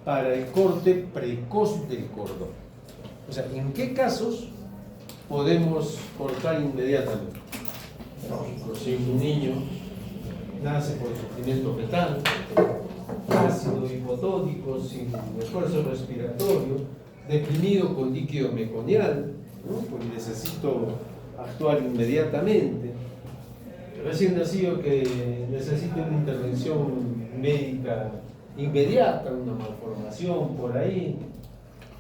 para el corte precoz del cordón. O sea, ¿en qué casos podemos cortar inmediatamente. Si un niño nace por sufrimiento fetal, ácido hipotónico, sin esfuerzo respiratorio, deprimido con líquido meconial, ¿no? Pues necesito actuar inmediatamente. Recién nacido que necesita una intervención médica inmediata, una malformación por ahí.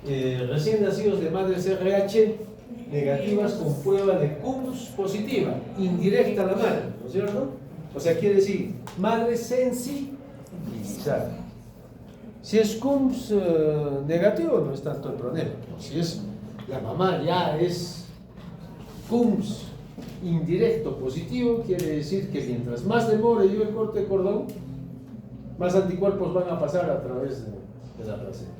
Recién nacidos de madres RH negativas con prueba de CUMS positiva, indirecta a la madre, ¿no es cierto? O sea, quiere decir, madre sensibilizada. Si es CUMS negativo, no es tanto el problema. Si es la mamá ya es CUMS indirecto positivo, quiere decir que mientras más demore yo el corte de cordón, más anticuerpos van a pasar a través de la placenta.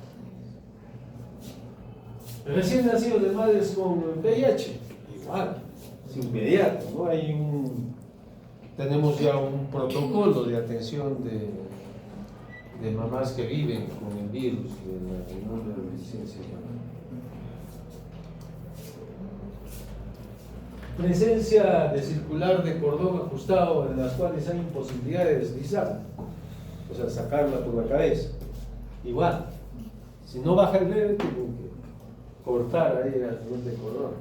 Recién nacidos de madres con VIH, igual, es inmediato, ¿no? Tenemos ya un protocolo de atención de mamás que viven con el virus de la inmunodeficiencia. Presencia de circular de cordón ajustado en las cuales hay imposibilidad de deslizar, o sea, sacarla por la cabeza. Igual, si no baja el bebé, tengo que cortar ahí al nivel de cordón.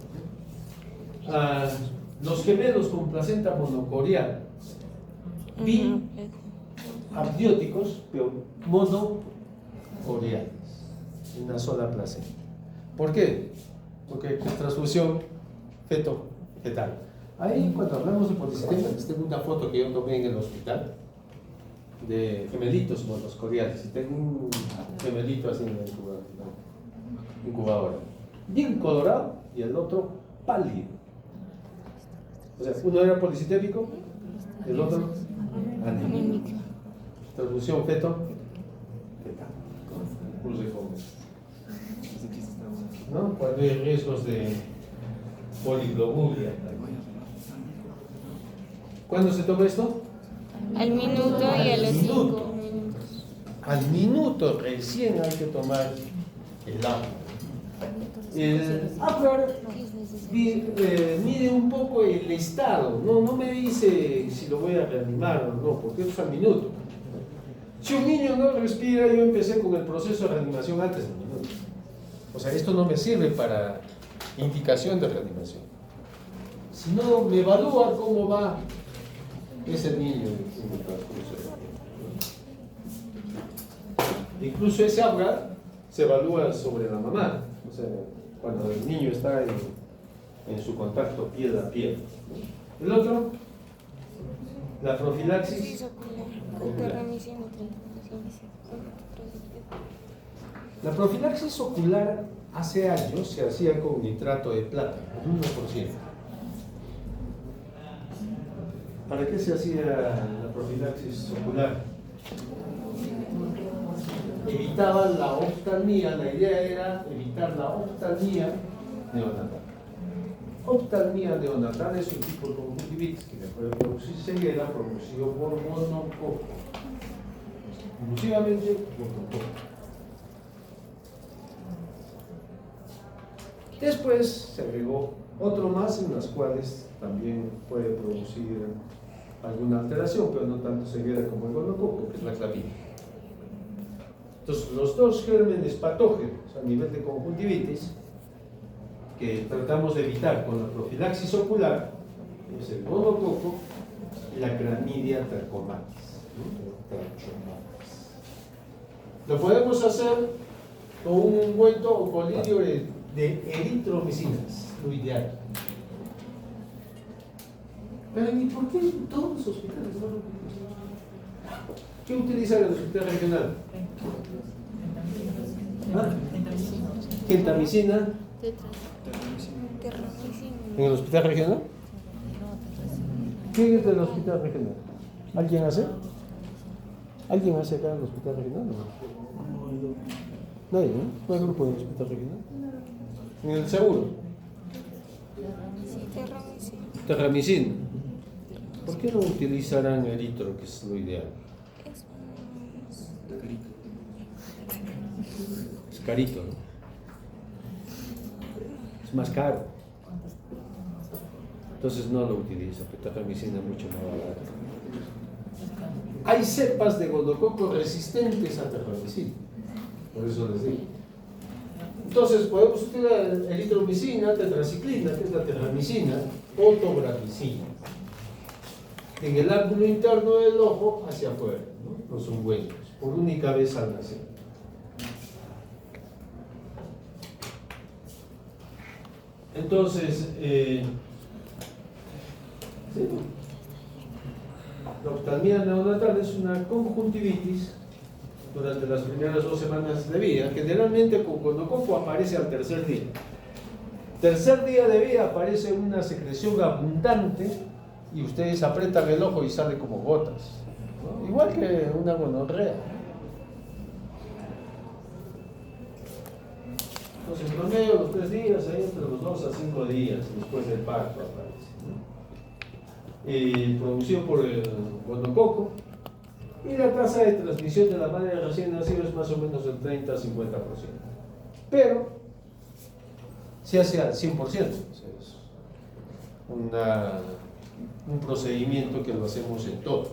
Los gemelos con placenta monocorial, biamnióticos, pero monocoriales, en una sola placenta. ¿Por qué? Porque es transfusión fetal. Ahí, cuando hablamos de polisistema, les tengo una foto que yo tomé en el hospital de gemelitos monocoriales. Y tengo un gemelito así en la incubadora, bien colorado, y el otro pálido. O sea, uno era policitémico, el otro anémico. Transfusión fetal. Cruz de Gómez. ¿No? Cuando hay riesgos de poliglobulia. ¿Cuándo se toma esto? Al minuto y a los 5 minutos. Al minuto recién hay que tomar el agua. El Apgar mide un poco el estado, no me dice si lo voy a reanimar o no, porque es al minuto. Si un niño no respira, yo empecé con el proceso de reanimación antes del minuto. O sea, esto no me sirve para indicación de reanimación. Si no, me evalúa cómo va ese niño en el transcurso. Incluso ese Apgar se evalúa sobre la mamá. O sea, cuando el niño está en su contacto piel a piel. El otro, la profilaxis ocular. La profilaxis ocular hace años se hacía con nitrato de plata, el 1%. ¿Para qué se hacía la profilaxis ocular? Evitaba la oftalmía, la idea era evitar la oftalmía neonatal. Oftalmía neonatal es un tipo de conjuntivitis que puede producir ceguera producido por monococo. Exclusivamente monococo. Después se agregó otro más en las cuales también puede producir alguna alteración, pero no tanto ceguera como el gonococo, que es la clamidia. Entonces, los dos gérmenes patógenos a nivel de conjuntivitis que tratamos de evitar con la profilaxis ocular es el gonococo y la Chlamydia trachomatis. Lo podemos hacer con un ungüento o colirio de eritromicinas, lo ideal. Pero ¿y por qué en todos los hospitales no lo utilizan? ¿Qué utiliza el hospital regional? Gentamicina. ¿En el hospital regional? ¿Quién es del hospital regional? ¿Alguien hace? ¿Alguien hace acá en el hospital regional? Nadie, ¿no? ¿No hay grupo en el hospital regional? ¿En el seguro? Terramicina. ¿Por qué no utilizarán eritro, que es lo ideal? Es carito, ¿no? Es más caro. Entonces no lo utiliza, tetragramicina es mucho más barato. Hay cepas de gonococo resistentes a tetragramicina, por eso les digo. Entonces podemos utilizar eritromicina, tetraciclina, que es la tetragramicina, o tobramicina, en el ángulo interno del ojo hacia afuera, ¿no? Los ungüentos, por única vez al nacer. Entonces, sí, la oftalmia neonatal es una conjuntivitis durante las primeras 2 semanas de vida. Generalmente con gonococo aparece al tercer día. Tercer día de vida aparece una secreción abundante y ustedes apretan el ojo y sale como gotas, ¿no? Igual que una gonorrea. Entonces, en promedio, los 3 días, ahí entre los 2 a 5 días después del parto aparece, ¿no? Producido por el gonococo, y la tasa de transmisión de la madre recién nacida es más o menos del 30 a 50%. Pero se hace al 100%, o sea, es un procedimiento que lo hacemos en todos.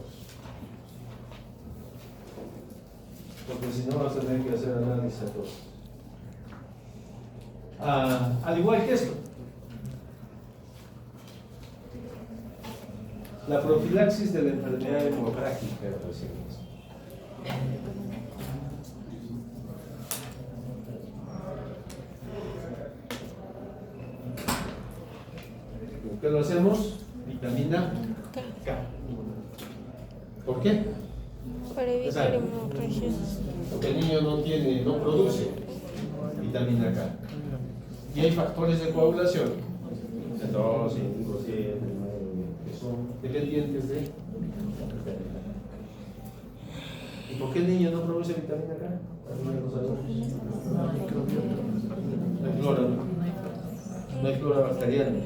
Porque si no vas a tener que hacer análisis a todos. Al igual que esto, la profilaxis de la enfermedad hemorrágica recién nacida. ¿Por qué lo hacemos? Vitamina K. ¿Por qué? Para evitar hemorragias. Porque el niño no produce vitamina K. Y hay factores de coagulación, 2, 5, 7, 9, que son dependientes de. ¿Y por qué el niño no produce vitamina K? No hay flora, no hay flora bacteriana.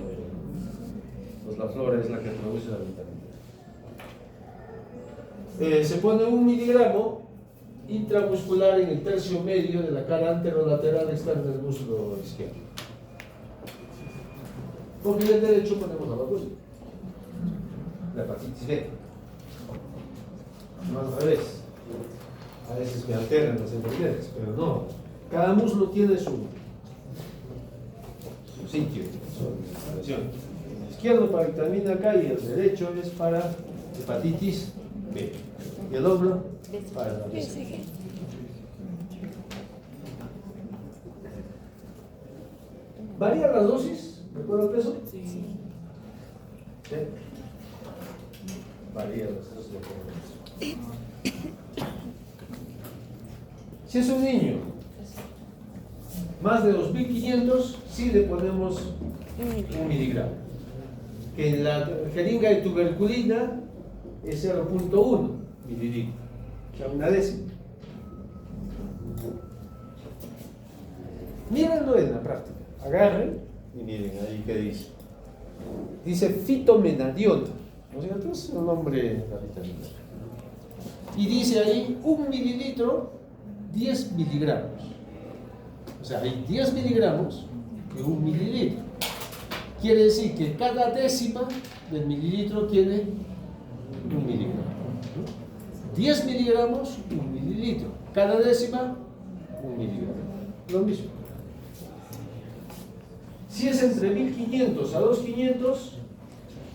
Pues la flora es la que produce la vitamina K. Se pone 1 miligramo intramuscular en el tercio medio de la cara anterolateral externa del músculo izquierdo. Porque en el derecho ponemos la vacuna, la hepatitis B. No al revés. A veces me alteran las enfermedades, pero no. Cada músculo tiene su sitio, su función. El izquierdo para vitamina K y el derecho es para hepatitis B. Y el otro para la BCG. ¿Varía la dosis? ¿De acuerdo al peso? Sí. ¿Sí? Varía las dosis de acuerdo al peso. Si es un niño más de 2.500, sí le ponemos 1 miligramo. Que en la jeringa de tuberculina es 0.1 mililitros, o sea, 1/10. Mírenlo en la práctica. Agarren y miren ahí qué dice. Dice fitomenadiona, ¿no es cierto? Es un nombre de la vitamina. Y dice ahí 1 mililitro, 10 miligramos. O sea, hay 10 miligramos de 1 mililitro. Quiere decir que cada décima del mililitro tiene 1 miligramo. 10 miligramos, 1 mililitro. Cada décima, 1 miligramo. Lo mismo. Si es entre 1500 a 2500,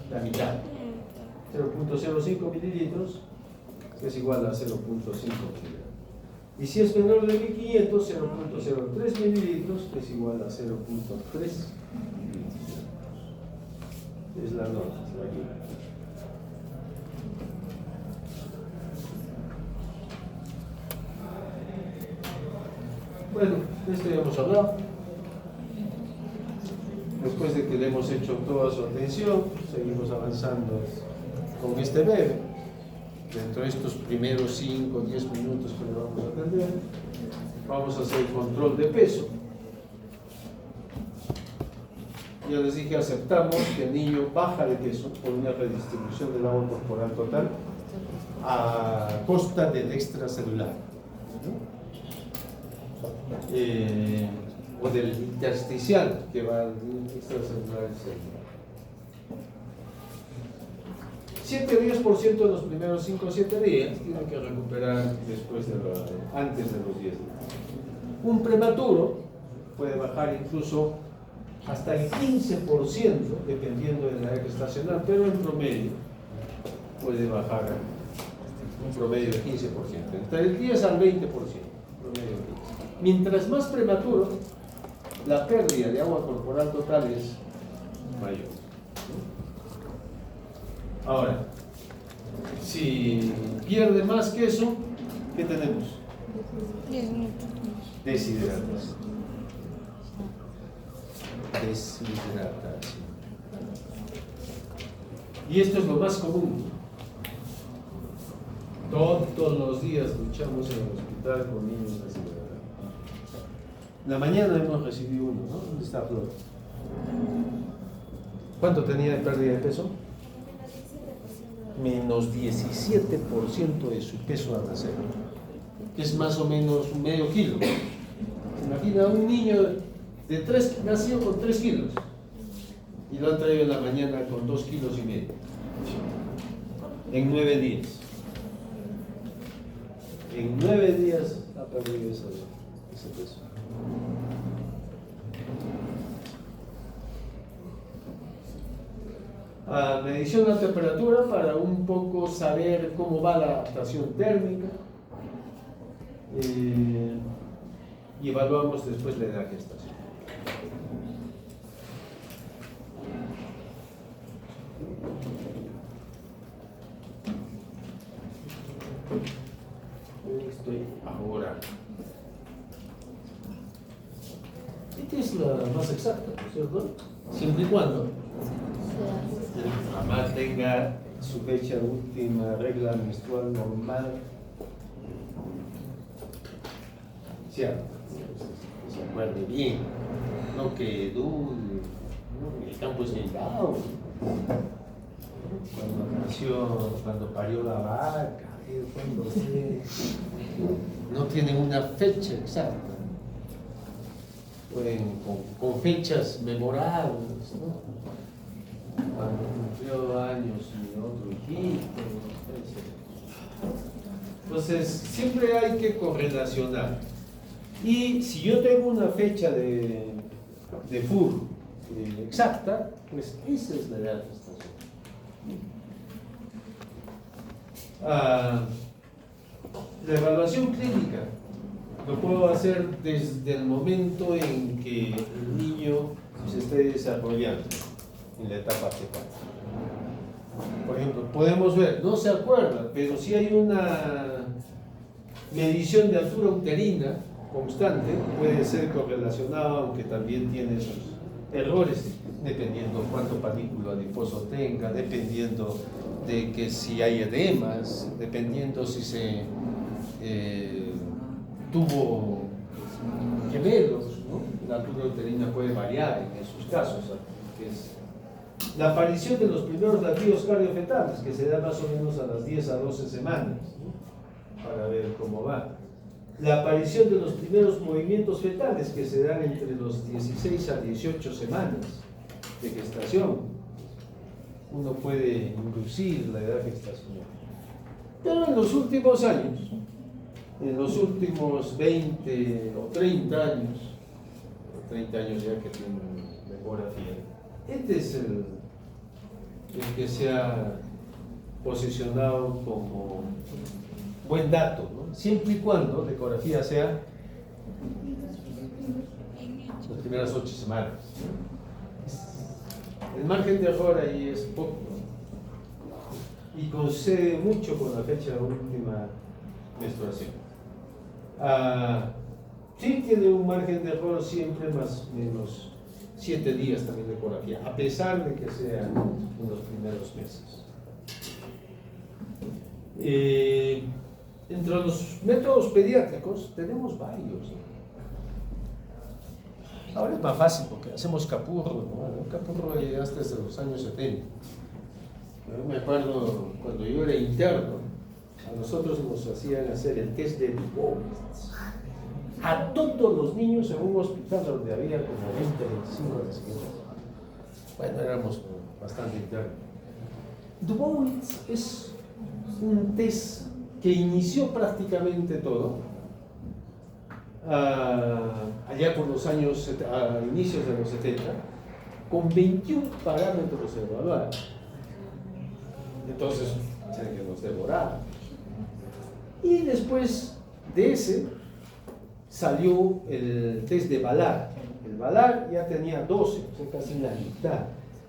la mitad. 0.05 mililitros es igual a 0.5 miligramos. Y si es menor de 1500, 0.03 mililitros es igual a 0.3 mililitros. Es la norma. Bueno, de esto ya hemos hablado. Después de que le hemos hecho toda su atención, seguimos avanzando con este bebé. Dentro de estos primeros 5 o 10 minutos que le vamos a atender, vamos a hacer control de peso. Ya les dije, aceptamos que el niño baja de peso por una redistribución del agua corporal total a costa del extracelular, o del intersticial que va al extracelular y celular. 7-10% de los primeros 5 o 7 días tienen que recuperar antes de los 10 días. Un prematuro puede bajar incluso hasta el 15%, dependiendo de la edad gestacional, pero en promedio puede bajar un promedio de 15%, entre el 10 al 20%, promedio de 15%. Mientras más prematuro, la pérdida de agua corporal total es mayor. Ahora, si pierde más que eso, ¿qué tenemos? Deshidratación. Deshidratación. Y esto es lo más común. Todos los días luchamos en el hospital con niños deshidratados. En la mañana hemos recibido uno, ¿no? ¿Dónde está Flor? ¿Cuánto tenía de pérdida de peso? Menos 17% de su peso al nacer, que es más o menos medio kilo. Imagina un niño nació con 3 kilos y lo han traído en la mañana con 2,5 kilos en 9 días. En 9 días ha perdido ese peso. Medición de la temperatura para un poco saber cómo va la adaptación térmica y evaluamos después la edad de gestación. Estoy ahora. Esta es la más exacta, ¿no es cierto? Siempre y cuando la mamá tenga su fecha última regla menstrual normal, ¿cierto? Que se acuerde bien, no que el campo es helado. Cuando parió la vaca, no tienen una fecha exacta. Pueden con fechas memorables, ¿no? Cuando cumplió años y otro hijito, etc. Entonces, siempre hay que correlacionar. Y si yo tengo una fecha de FUR exacta, pues esa es la edad de gestación. La evaluación clínica lo puedo hacer desde el momento en que el niño se esté desarrollando en la etapa fetal. Por ejemplo, podemos ver, no se acuerda, pero si hay una medición de altura uterina constante, puede ser correlacionado, aunque también tiene sus errores, dependiendo cuánto panículo adiposo tenga, dependiendo de que si hay edemas, dependiendo si se tuvo gemelos, ¿no? La altura uterina puede variar en esos casos, que es la aparición de los primeros latidos cardiofetales, que se da más o menos a las 10 a 12 semanas, ¿no? Para ver cómo va. La aparición de los primeros movimientos fetales, que se dan entre los 16 a 18 semanas de gestación. Uno puede inducir la edad gestacional. Pero en los últimos años, en los últimos 20 o 30 años, o 30 años ya que tienen ecografía, este es el que se ha posicionado como buen dato, ¿no? Siempre y cuando la ecografía sea las primeras 8 semanas. El margen de error ahí es poco, ¿no? Y coincide mucho con la fecha de última menstruación. Sí tiene un margen de error siempre más o menos 7 días también de ecografía, a pesar de que sea en los primeros meses. Entre los métodos pediátricos tenemos varios. Ahora es más fácil porque hacemos capurro, ¿no? El capurro ya hasta desde los años 70. Yo me acuerdo cuando yo era interno, a nosotros nos hacían hacer el test de Dubovitz a todos los niños en un hospital donde había como 20, 25 residentes. Bueno, éramos bastante internos. Dubowitz es un test que inició prácticamente todo allá por los años, a inicios de los 70, con 21 parámetros evaluados. Entonces, tienen que nos devorar. Y después de ese salió el test de Ballard. El Ballard ya tenía 12, o sea, casi la mitad.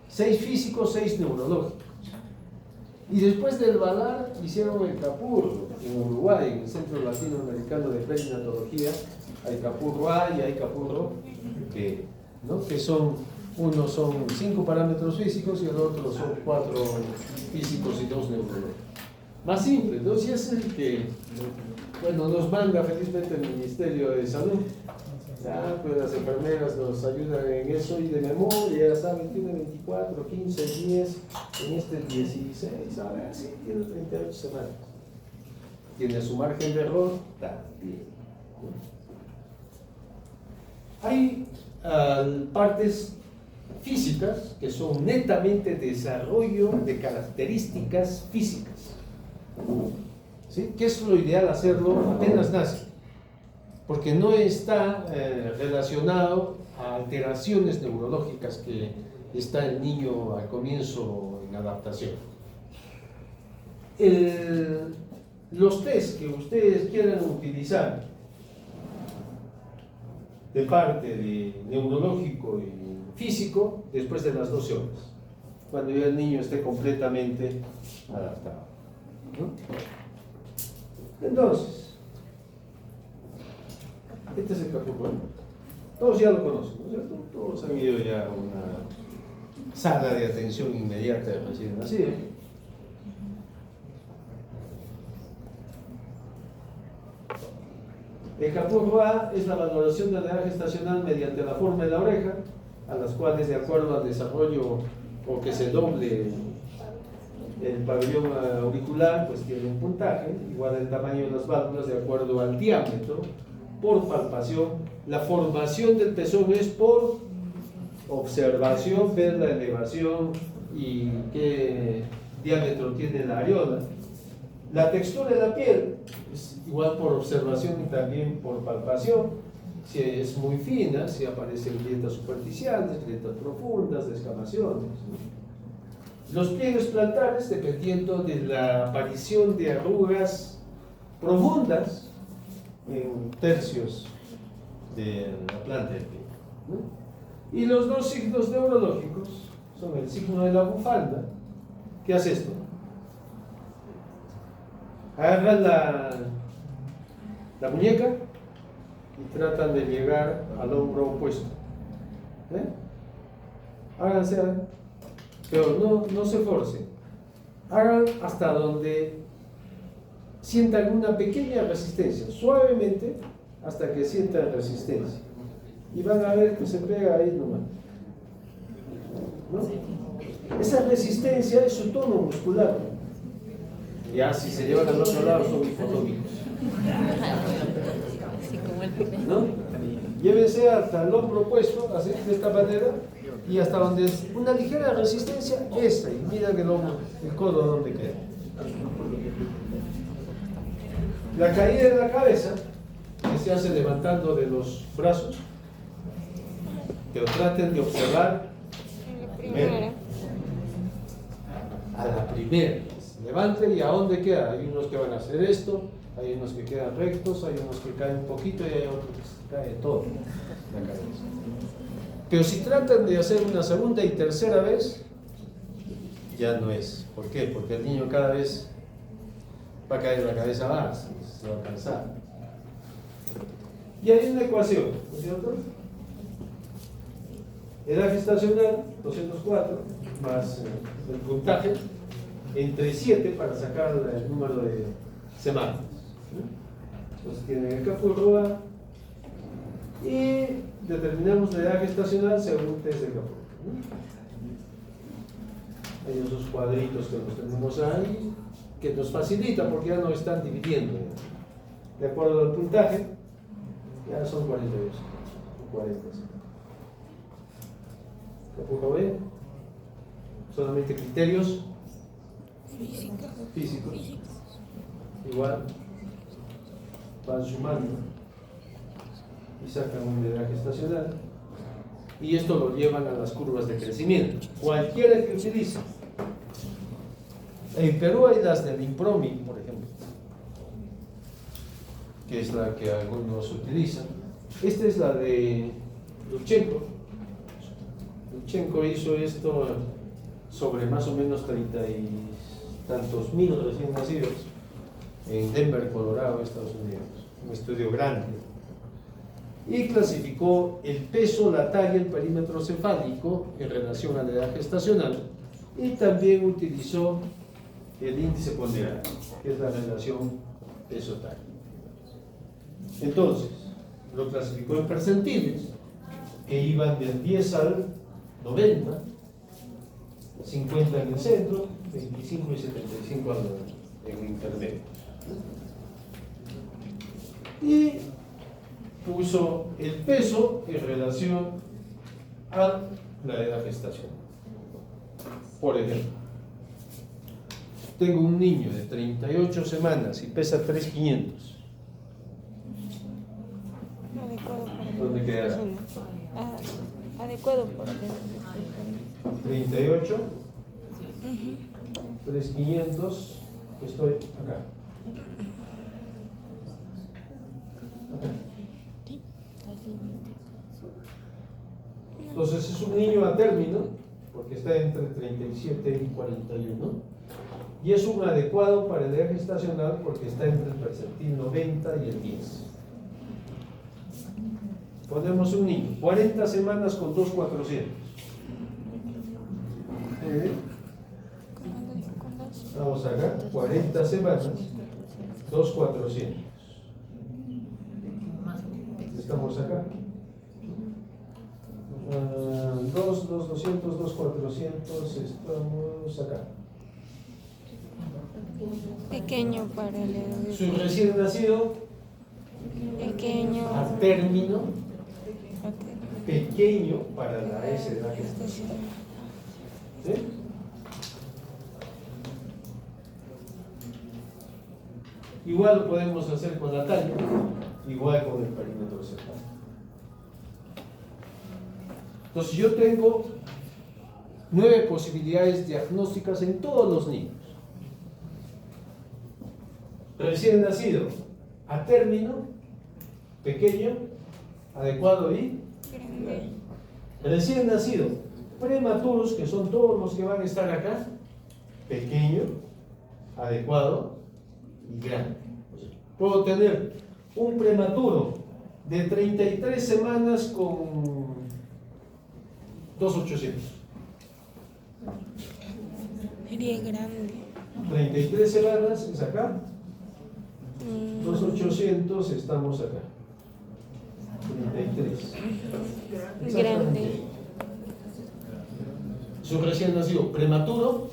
6 físicos, 6 neurológicos. Y después del Ballard hicieron el Capurro en Uruguay, en el Centro Latinoamericano de Perinatología. Hay Capurro A y hay Capurro B, ¿no? Que son, unos son 5 parámetros físicos y el otro son 4 físicos y 2 neurológicos. Más simple, entonces es el que, bueno, nos manda felizmente el Ministerio de Salud. Ya, pues las enfermeras nos ayudan en eso y de memoria, ya saben, tiene 24, 15, 10, en este 16, a ver, sí, tiene 38 semanas. Tiene su margen de error también. Hay partes físicas que son netamente desarrollo de características físicas. ¿Sí? ¿Qué es lo ideal hacerlo apenas nace? Porque no está relacionado a alteraciones neurológicas que está el niño al comienzo en adaptación. Los test que ustedes quieran utilizar de parte de neurológico y físico después de las 12 horas, cuando ya el niño esté completamente adaptado, ¿no? Entonces, este es el Capurro. Todos ya lo conocen, ¿no es cierto? Todos han ido ya a una sala de atención inmediata de recién nacido. El Capurro A es la valoración de la edad gestacional mediante la forma de la oreja, a las cuales, de acuerdo al desarrollo o que se doble el pabellón auricular, pues tiene un puntaje, igual el tamaño de las válvulas de acuerdo al diámetro, por palpación. La formación del pezón es por observación, ver la elevación y qué diámetro tiene la areola. La textura de la piel es igual por observación y también por palpación. Si es muy fina, si aparecen grietas superficiales, grietas profundas, descamaciones. Los pliegues plantares, dependiendo de la aparición de arrugas profundas en tercios de la planta del pie, ¿no? Y los dos signos neurológicos son el signo de la bufanda. ¿Qué hace esto? Agarran la muñeca y tratan de llegar al hombro opuesto. Háganse, pero no se forcen. Hagan hasta donde sientan una pequeña resistencia, suavemente, hasta que sientan resistencia. Y van a ver que se pega ahí nomás, ¿no? Esa resistencia es su tono muscular. Ya si se llevan al otro lado son hipotónicos, ¿no? Llévense hasta el hombro opuesto, así, de esta manera, y hasta donde es una ligera resistencia, esta, y mira que el codo donde queda. La caída de la cabeza, que se hace levantando de los brazos, que lo traten de observar primero. A la primera. Levanten y a dónde queda. Hay unos que van a hacer esto, hay unos que quedan rectos, hay unos que caen un poquito y hay otros que se cae todo la cabeza. Pero si tratan de hacer una segunda y tercera vez, ya no es. ¿Por qué? Porque el niño cada vez va a caer la cabeza más, se va a cansar. Y hay una ecuación, ¿no es cierto? Edad gestacional, 204, más el puntaje, entre 7 para sacar el número de semanas. Entonces tienen el Capurro A y determinamos la edad gestacional según test de Capurro. Hay esos cuadritos que los tenemos ahí, que nos facilita porque ya no están dividiendo. De acuerdo al puntaje, ya son 42, 40. Capurro B, solamente criterios físicos, igual van sumando y sacan un unidad gestacional, y esto lo llevan a las curvas de crecimiento, cualquiera que utilice. En Perú hay las del INPROMI, por ejemplo, que es la que algunos utilizan. Esta es la de Luchenko. Luchenko hizo esto sobre más o menos 30 y tantos mil recién nacidos en Denver, Colorado, Estados Unidos. Un estudio grande. Y clasificó el peso, la talla, el perímetro cefálico en relación a la edad gestacional, y también utilizó el índice ponderal, que es la relación peso-talla. Entonces, lo clasificó en percentiles, que iban del 10 al 90, 50 en el centro, 25 y 75 en el intermedio. Y puso el peso en relación a la edad gestacional. Por ejemplo, tengo un niño de 38 semanas y pesa 3,500. Adecuado para ¿Dónde quedará? Adecuado para 38, 3,500, estoy acá. Entonces es un niño a término, porque está entre 37 y 41, y es un adecuado para la edad gestacional porque está entre el percentil 90 y el 10. Ponemos un niño, 40 semanas con 2,400. Vamos acá, 40 semanas, 2,400. Estamos acá. 2,200, 2,400, estamos acá. pequeño para el edad. Su recién nacido, Pequeño. a término, Ok. pequeño para la S de la gestación. ¿Sí? Igual lo podemos hacer con la talla, igual con el perímetro cefálico. Entonces yo tengo 9 posibilidades diagnósticas en todos los niños. Recién nacido, a término, pequeño, adecuado y Grande. recién nacido, prematuros, que son todos los que van a estar acá, pequeño, adecuado y grande. Puedo tener un prematuro de 33 semanas con 2,800. Sería grande. 33 semanas es acá, 2,800 estamos acá. 33. Grande. Su recién nacido prematuro,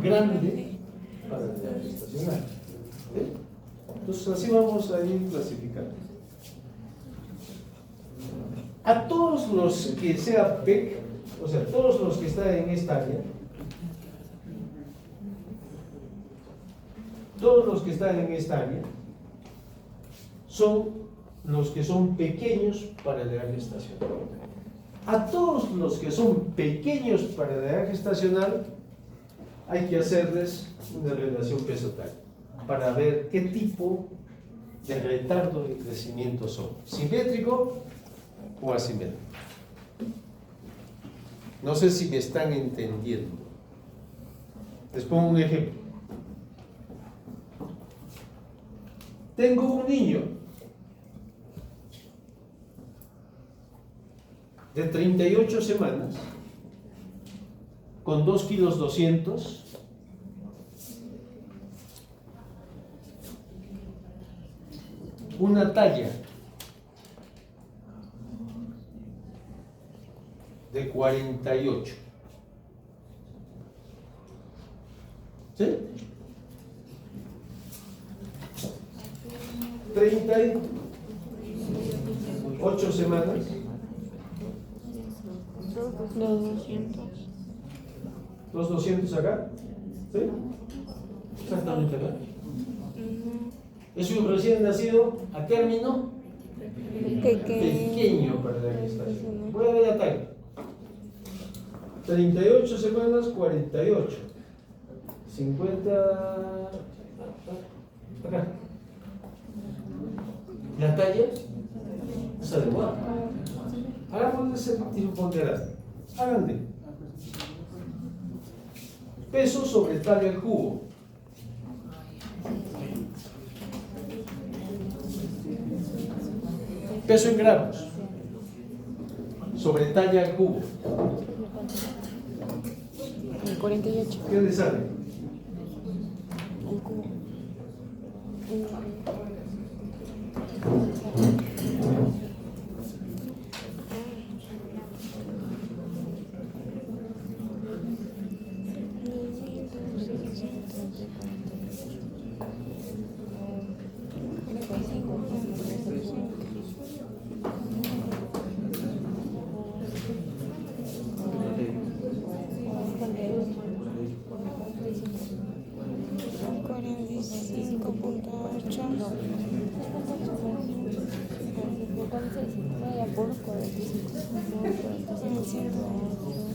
grande para la edad gestacional. ¿Sí? Entonces así vamos a ir clasificando. A todos los que sea PEC, o sea, todos los que están en esta área, todos los que están en esta área son los que son pequeños para la edad gestacional. A todos los que son pequeños para la edad gestacional hay que hacerles una relación peso-talla para ver qué tipo de retardo de crecimiento son, simétrico o asimétrico. No sé si me están entendiendo. Les pongo un ejemplo. Tengo un niño de 38 semanas con 2,2 kilos, una talla de 48. ¿Sí? 38 semanas. 200. 2,200 acá. ¿Sí? Exactamente acá. Es un recién nacido a término pequeño para la gestación. Voy a ver la talla. 38 semanas, 48. 50. Acá. La talla es adecuada. Hagamos ese tipo ponderado. Háganle. Peso sobre talla al cubo. Peso en gramos sobre talla al cubo. 48. ¿Qué le sale? El cubo.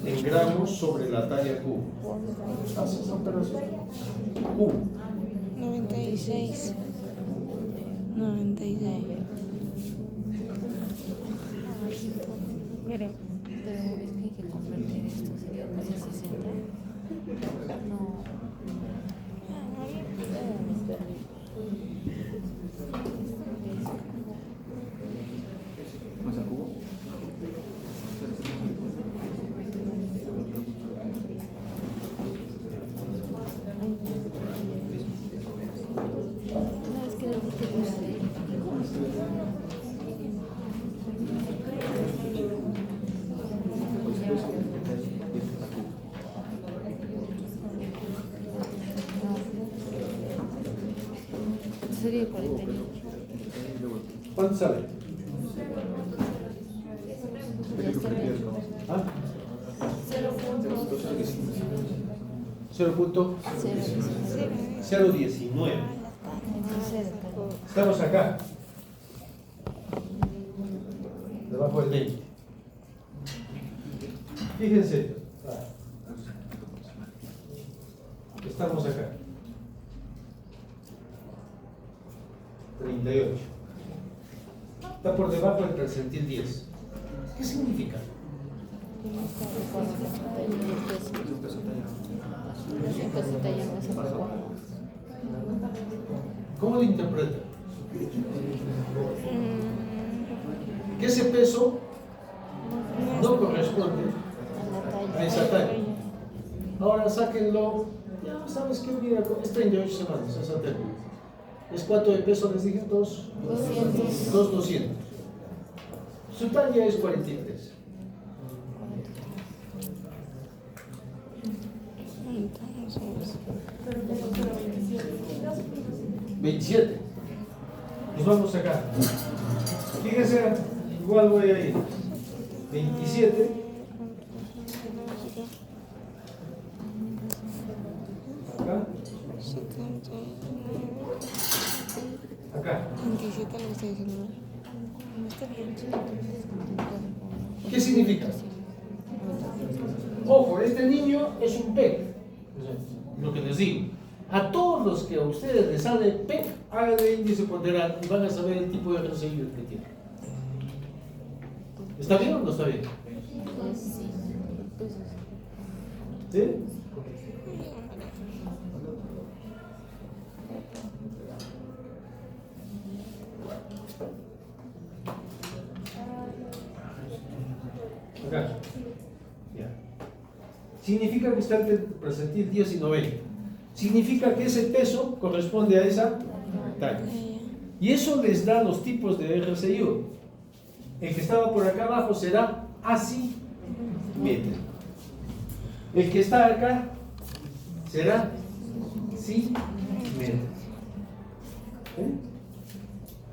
En gramos sobre la talla al cubo. Cubo. 96. 96. Pero es que hay que convertir esto, sería casi 60. No. ¿Más al cubo? No, es que lo que te gusta. Sería 48. ¿Cuánto sale? ¿Ah? 0.019. Estamos acá. Debajo del 20. Fíjense. Estamos acá. 38. Está por debajo del percentil 10. ¿Qué significa? ¿Cómo lo interpreta? Que ese peso no corresponde a esa talla. Ahora sáquenlo. Ya sabes qué, mira, es 38 semanas, esa término. ¿Es cuánto de peso les dije? 200. Su talla es 43. Entonces, 27. Nos vamos acá. Fíjense, igual voy a ir. 27. Acá. Acá. 27 lo estoy diciendo. No está bien. ¿Qué significa? Ojo, este niño es un PEC. Lo que les digo. A todos los que a ustedes les sale PEC, hagan el índice ponderal y van a saber el tipo de RCI que tiene. ¿Está bien o no está bien? ¿Sí? Acá. Ya. Significa que está entre el percentil 10 y 90. Significa que ese peso corresponde a esa talla. Y eso les da los tipos de RCIO. El que estaba por acá abajo será asimétrico. El que está acá será simétrico.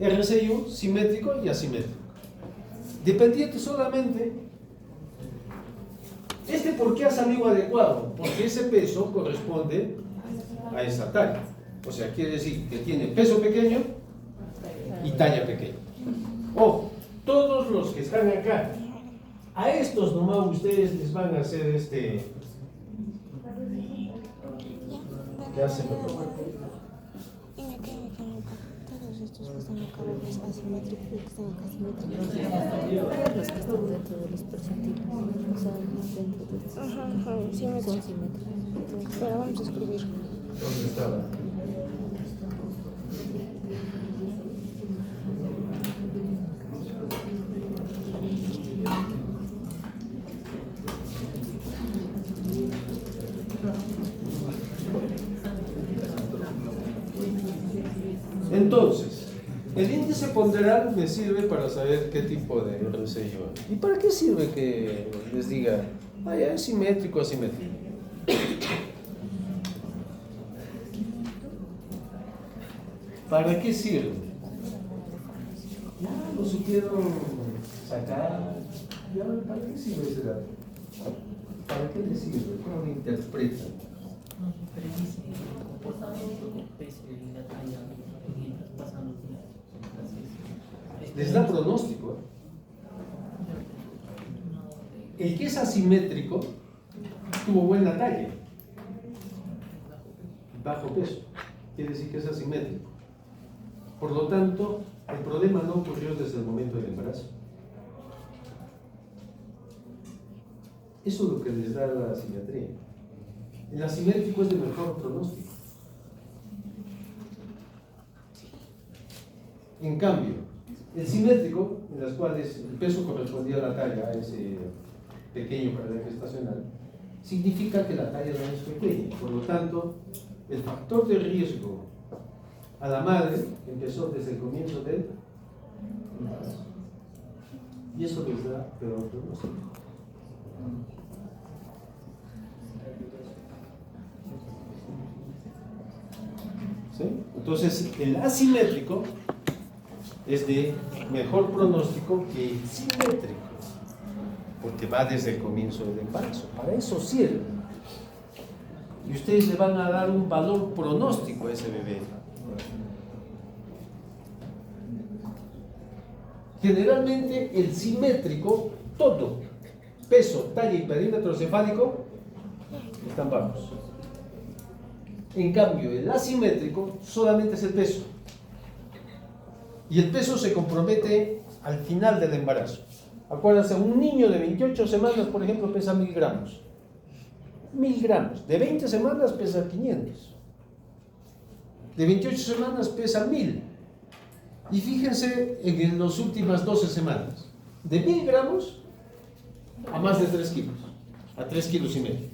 RCIO simétrico y asimétrico. Dependiente solamente. ¿Por qué ha salido adecuado? Porque ese peso corresponde a esa talla. O sea, quiere decir que tiene peso pequeño y talla pequeña. Ojo, todos los que están acá, a estos nomás ustedes les van a hacer ¿qué hacen? Todos estos que están acá abajo es asimétrico y que están acá asimétricos. Los que están dentro de los percentiles, o sea, dentro de estos, son simétricos. Pero vamos a escribir. ¿Dónde estaba? Entonces, el índice ponderal me sirve para saber qué tipo de RCI hay. ¿Y para qué sirve que les diga, es simétrico, asimétrico? ¿Para qué sirve? Ya lo supieron sacar. Ya, ¿para qué sirve ese dato? ¿Para qué le sirve? ¿Cómo lo interpretan? No se predice el comportamiento del peso y la talla mientras pasan los días. Entonces, Les da pronóstico. El que es asimétrico tuvo buena talla, bajo peso. Quiere decir que es asimétrico. Por lo tanto, el problema no ocurrió desde el momento del embarazo. Eso es lo que les da la asimetría. El asimétrico es de mejor pronóstico. En cambio, el simétrico, en las cuales el peso correspondía a la talla, a ese pequeño para la gestacional, significa que la talla no es pequeña. Por lo tanto, el factor de riesgo a la madre empezó desde el comienzo del embarazo. Y eso les da peor pronóstico. ¿Sí? Entonces, el asimétrico es de mejor pronóstico que el simétrico, porque va desde el comienzo del embarazo. Para eso sirve. Y ustedes le van a dar un valor pronóstico a ese bebé. Generalmente el simétrico, todo, peso, talla y perímetro cefálico, están bajos. En cambio, el asimétrico solamente es el peso. Y el peso se compromete al final del embarazo. Acuérdense, un niño de 28 semanas, por ejemplo, pesa 1000 gramos. 1000 gramos. De 20 semanas pesa 500. De 28 semanas pesa 1000. Y fíjense en las últimas 12 semanas. De 1000 gramos a más de 3 kilos. A 3 kilos y medio.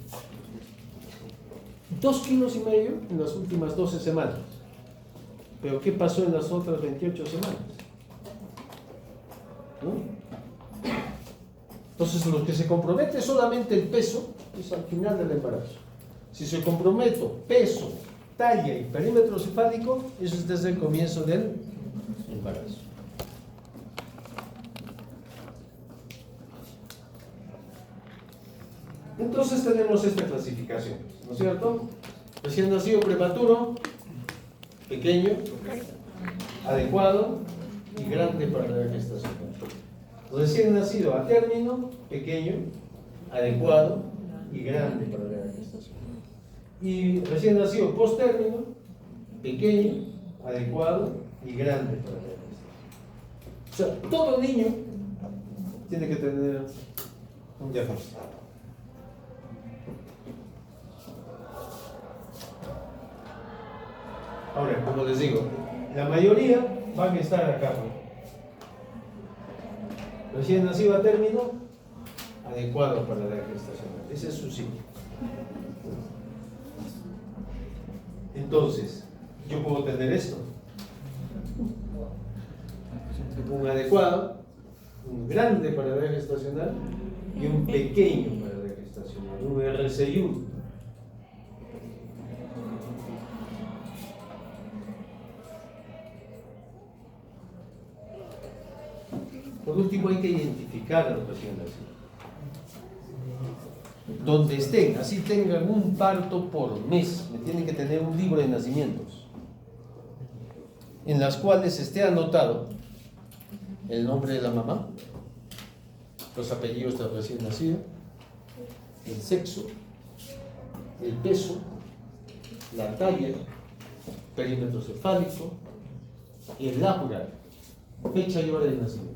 2 kilos y medio en las últimas 12 semanas. Pero ¿qué pasó en las otras 28 semanas? ¿No? Entonces, lo que se compromete solamente el peso es al final del embarazo. Si se comprometo peso, talla y perímetro cefálico, eso es desde el comienzo del embarazo. Entonces tenemos esta clasificación, ¿no es cierto? Recién nacido prematuro, pequeño, adecuado y grande para la gestación. Recién nacido a término, pequeño, adecuado y grande para la gestación. Y recién nacido post término, pequeño, adecuado y grande para la gestación. O sea, todo niño tiene que tener un diagnóstico. Ahora, como les digo, la mayoría van a estar acá, ¿no? Recién nacido a término, adecuado para la gestación. Ese es su signo. Entonces, yo puedo tener esto. Un adecuado, un grande para la gestacional y un pequeño para la gestacional, un RCI1. Por último, hay que identificar a los recién nacidos. donde estén, así tengan un parto por mes, me tienen que tener un libro de nacimientos, en las cuales esté anotado el nombre de la mamá, los apellidos del recién nacido, el sexo, el peso, la talla, perímetro cefálico, el aura, fecha y hora de nacimiento.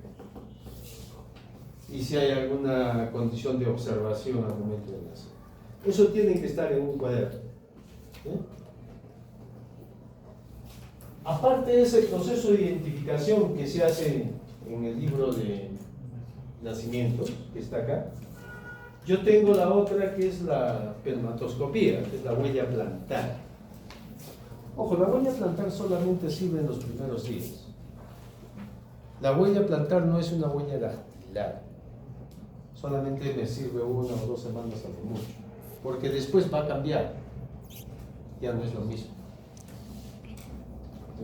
Y si hay alguna condición de observación al momento de nacer. Eso tiene que estar en un cuaderno. Aparte de ese proceso de identificación que se hace en el libro de nacimiento, que está acá, yo tengo la otra que es la pelmatoscopía, que es la huella plantar. Ojo, la huella plantar solamente sirve en los primeros días. La huella plantar no es una huella dactilar. Solamente me sirve 1 o 2 semanas a lo mucho, porque después va a cambiar, ya no es lo mismo.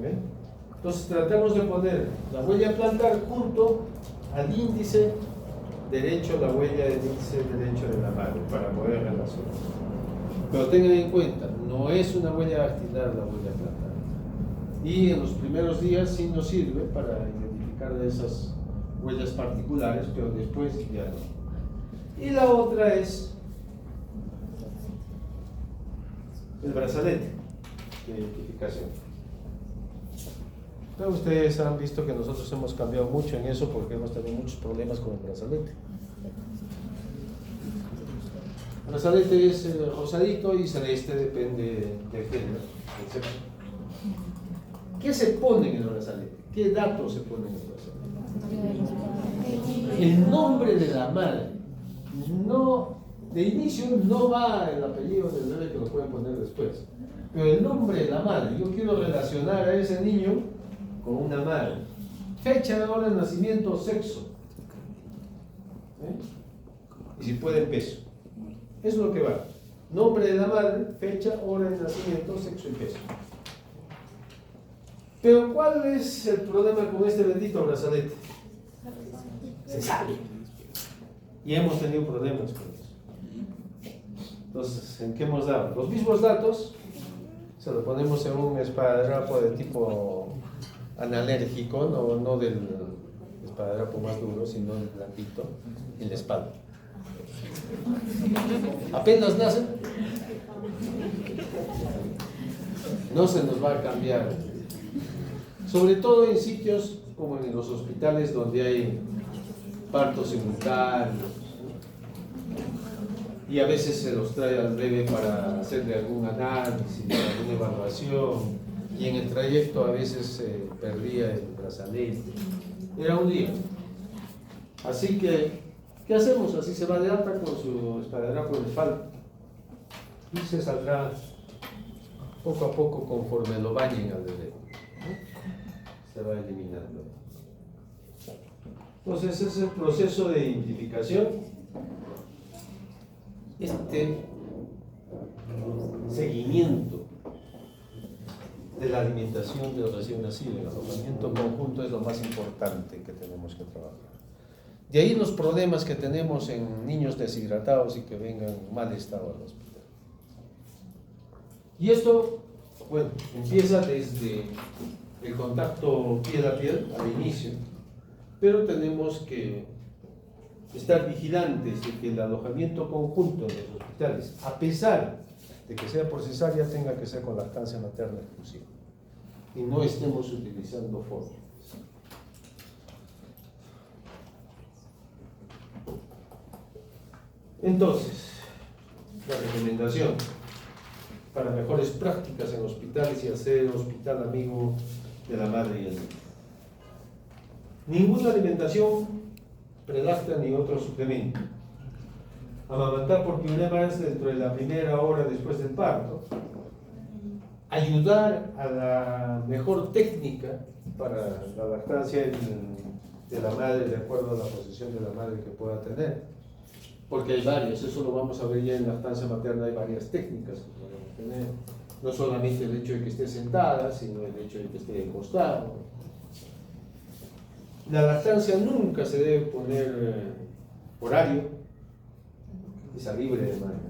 ¿Ven? Entonces tratamos de poner la huella plantar junto al índice derecho, la huella del índice derecho de la madre, para poder relacionar. Pero tengan en cuenta, no es una huella dactilar la huella plantar. Y en los primeros días sí nos sirve para identificar esas huellas particulares, pero después ya no. Y la otra es el brazalete de identificación. Pero ustedes han visto que nosotros hemos cambiado mucho en eso porque hemos tenido muchos problemas con el brazalete. El brazalete es rosadito y celeste, depende del género, del sexo. ¿Qué se pone en el brazalete? ¿Qué datos se ponen en el brazalete? El nombre de la madre. No, de inicio no va el apellido del bebé, que lo pueden poner después, pero el nombre de la madre. Yo quiero relacionar a ese niño con una madre. Fecha, hora de nacimiento, sexo, y si puede peso. Eso es lo que va. Nombre de la madre, fecha, hora de nacimiento, sexo y peso. Pero ¿cuál es el problema con este bendito brazalete? Se sale. Y hemos tenido problemas con eso. Entonces, ¿en qué hemos dado? Los mismos datos se los ponemos en un esparadrapo de tipo analérgico, no del esparadrapo más duro, sino del blanquito, en la espalda. Apenas nacen, no se nos va a cambiar. Sobre todo en sitios como en los hospitales donde hay partos simultáneos, y a veces se los trae al bebé para hacerle algún análisis, alguna evaluación, y en el trayecto a veces se perdía el brazalete. Era un día. Así que, ¿qué hacemos? Así se va de alta con su esparadrapo en espalda y se saldrá poco a poco conforme lo bañen al bebé. Se va eliminando. Entonces ese es el proceso de identificación, este seguimiento de la alimentación del recién nacido. El alojamiento conjunto es lo más importante que tenemos que trabajar. De ahí los problemas que tenemos en niños deshidratados y que vengan en mal estado al hospital. Y esto, bueno, empieza desde el contacto piel a piel al inicio, pero tenemos que estar vigilantes de que el alojamiento conjunto de los hospitales, a pesar de que sea por cesárea, tenga que ser con lactancia materna exclusiva y no estemos utilizando fórmulas. Entonces, la recomendación para mejores prácticas en hospitales y hacer hospital amigo de la madre y el niño. Ninguna alimentación prelacta ni otro suplemento. Amamantar por primera vez dentro de la primera hora después del parto. Ayudar a la mejor técnica para la lactancia de la madre, de acuerdo a la posición de la madre que pueda tener. Porque hay varias, eso lo vamos a ver ya en lactancia materna, hay varias técnicas que podemos tener. No solamente el hecho de que esté sentada, sino el hecho de que esté de costado. La lactancia nunca se debe poner horario, esa libre demanda,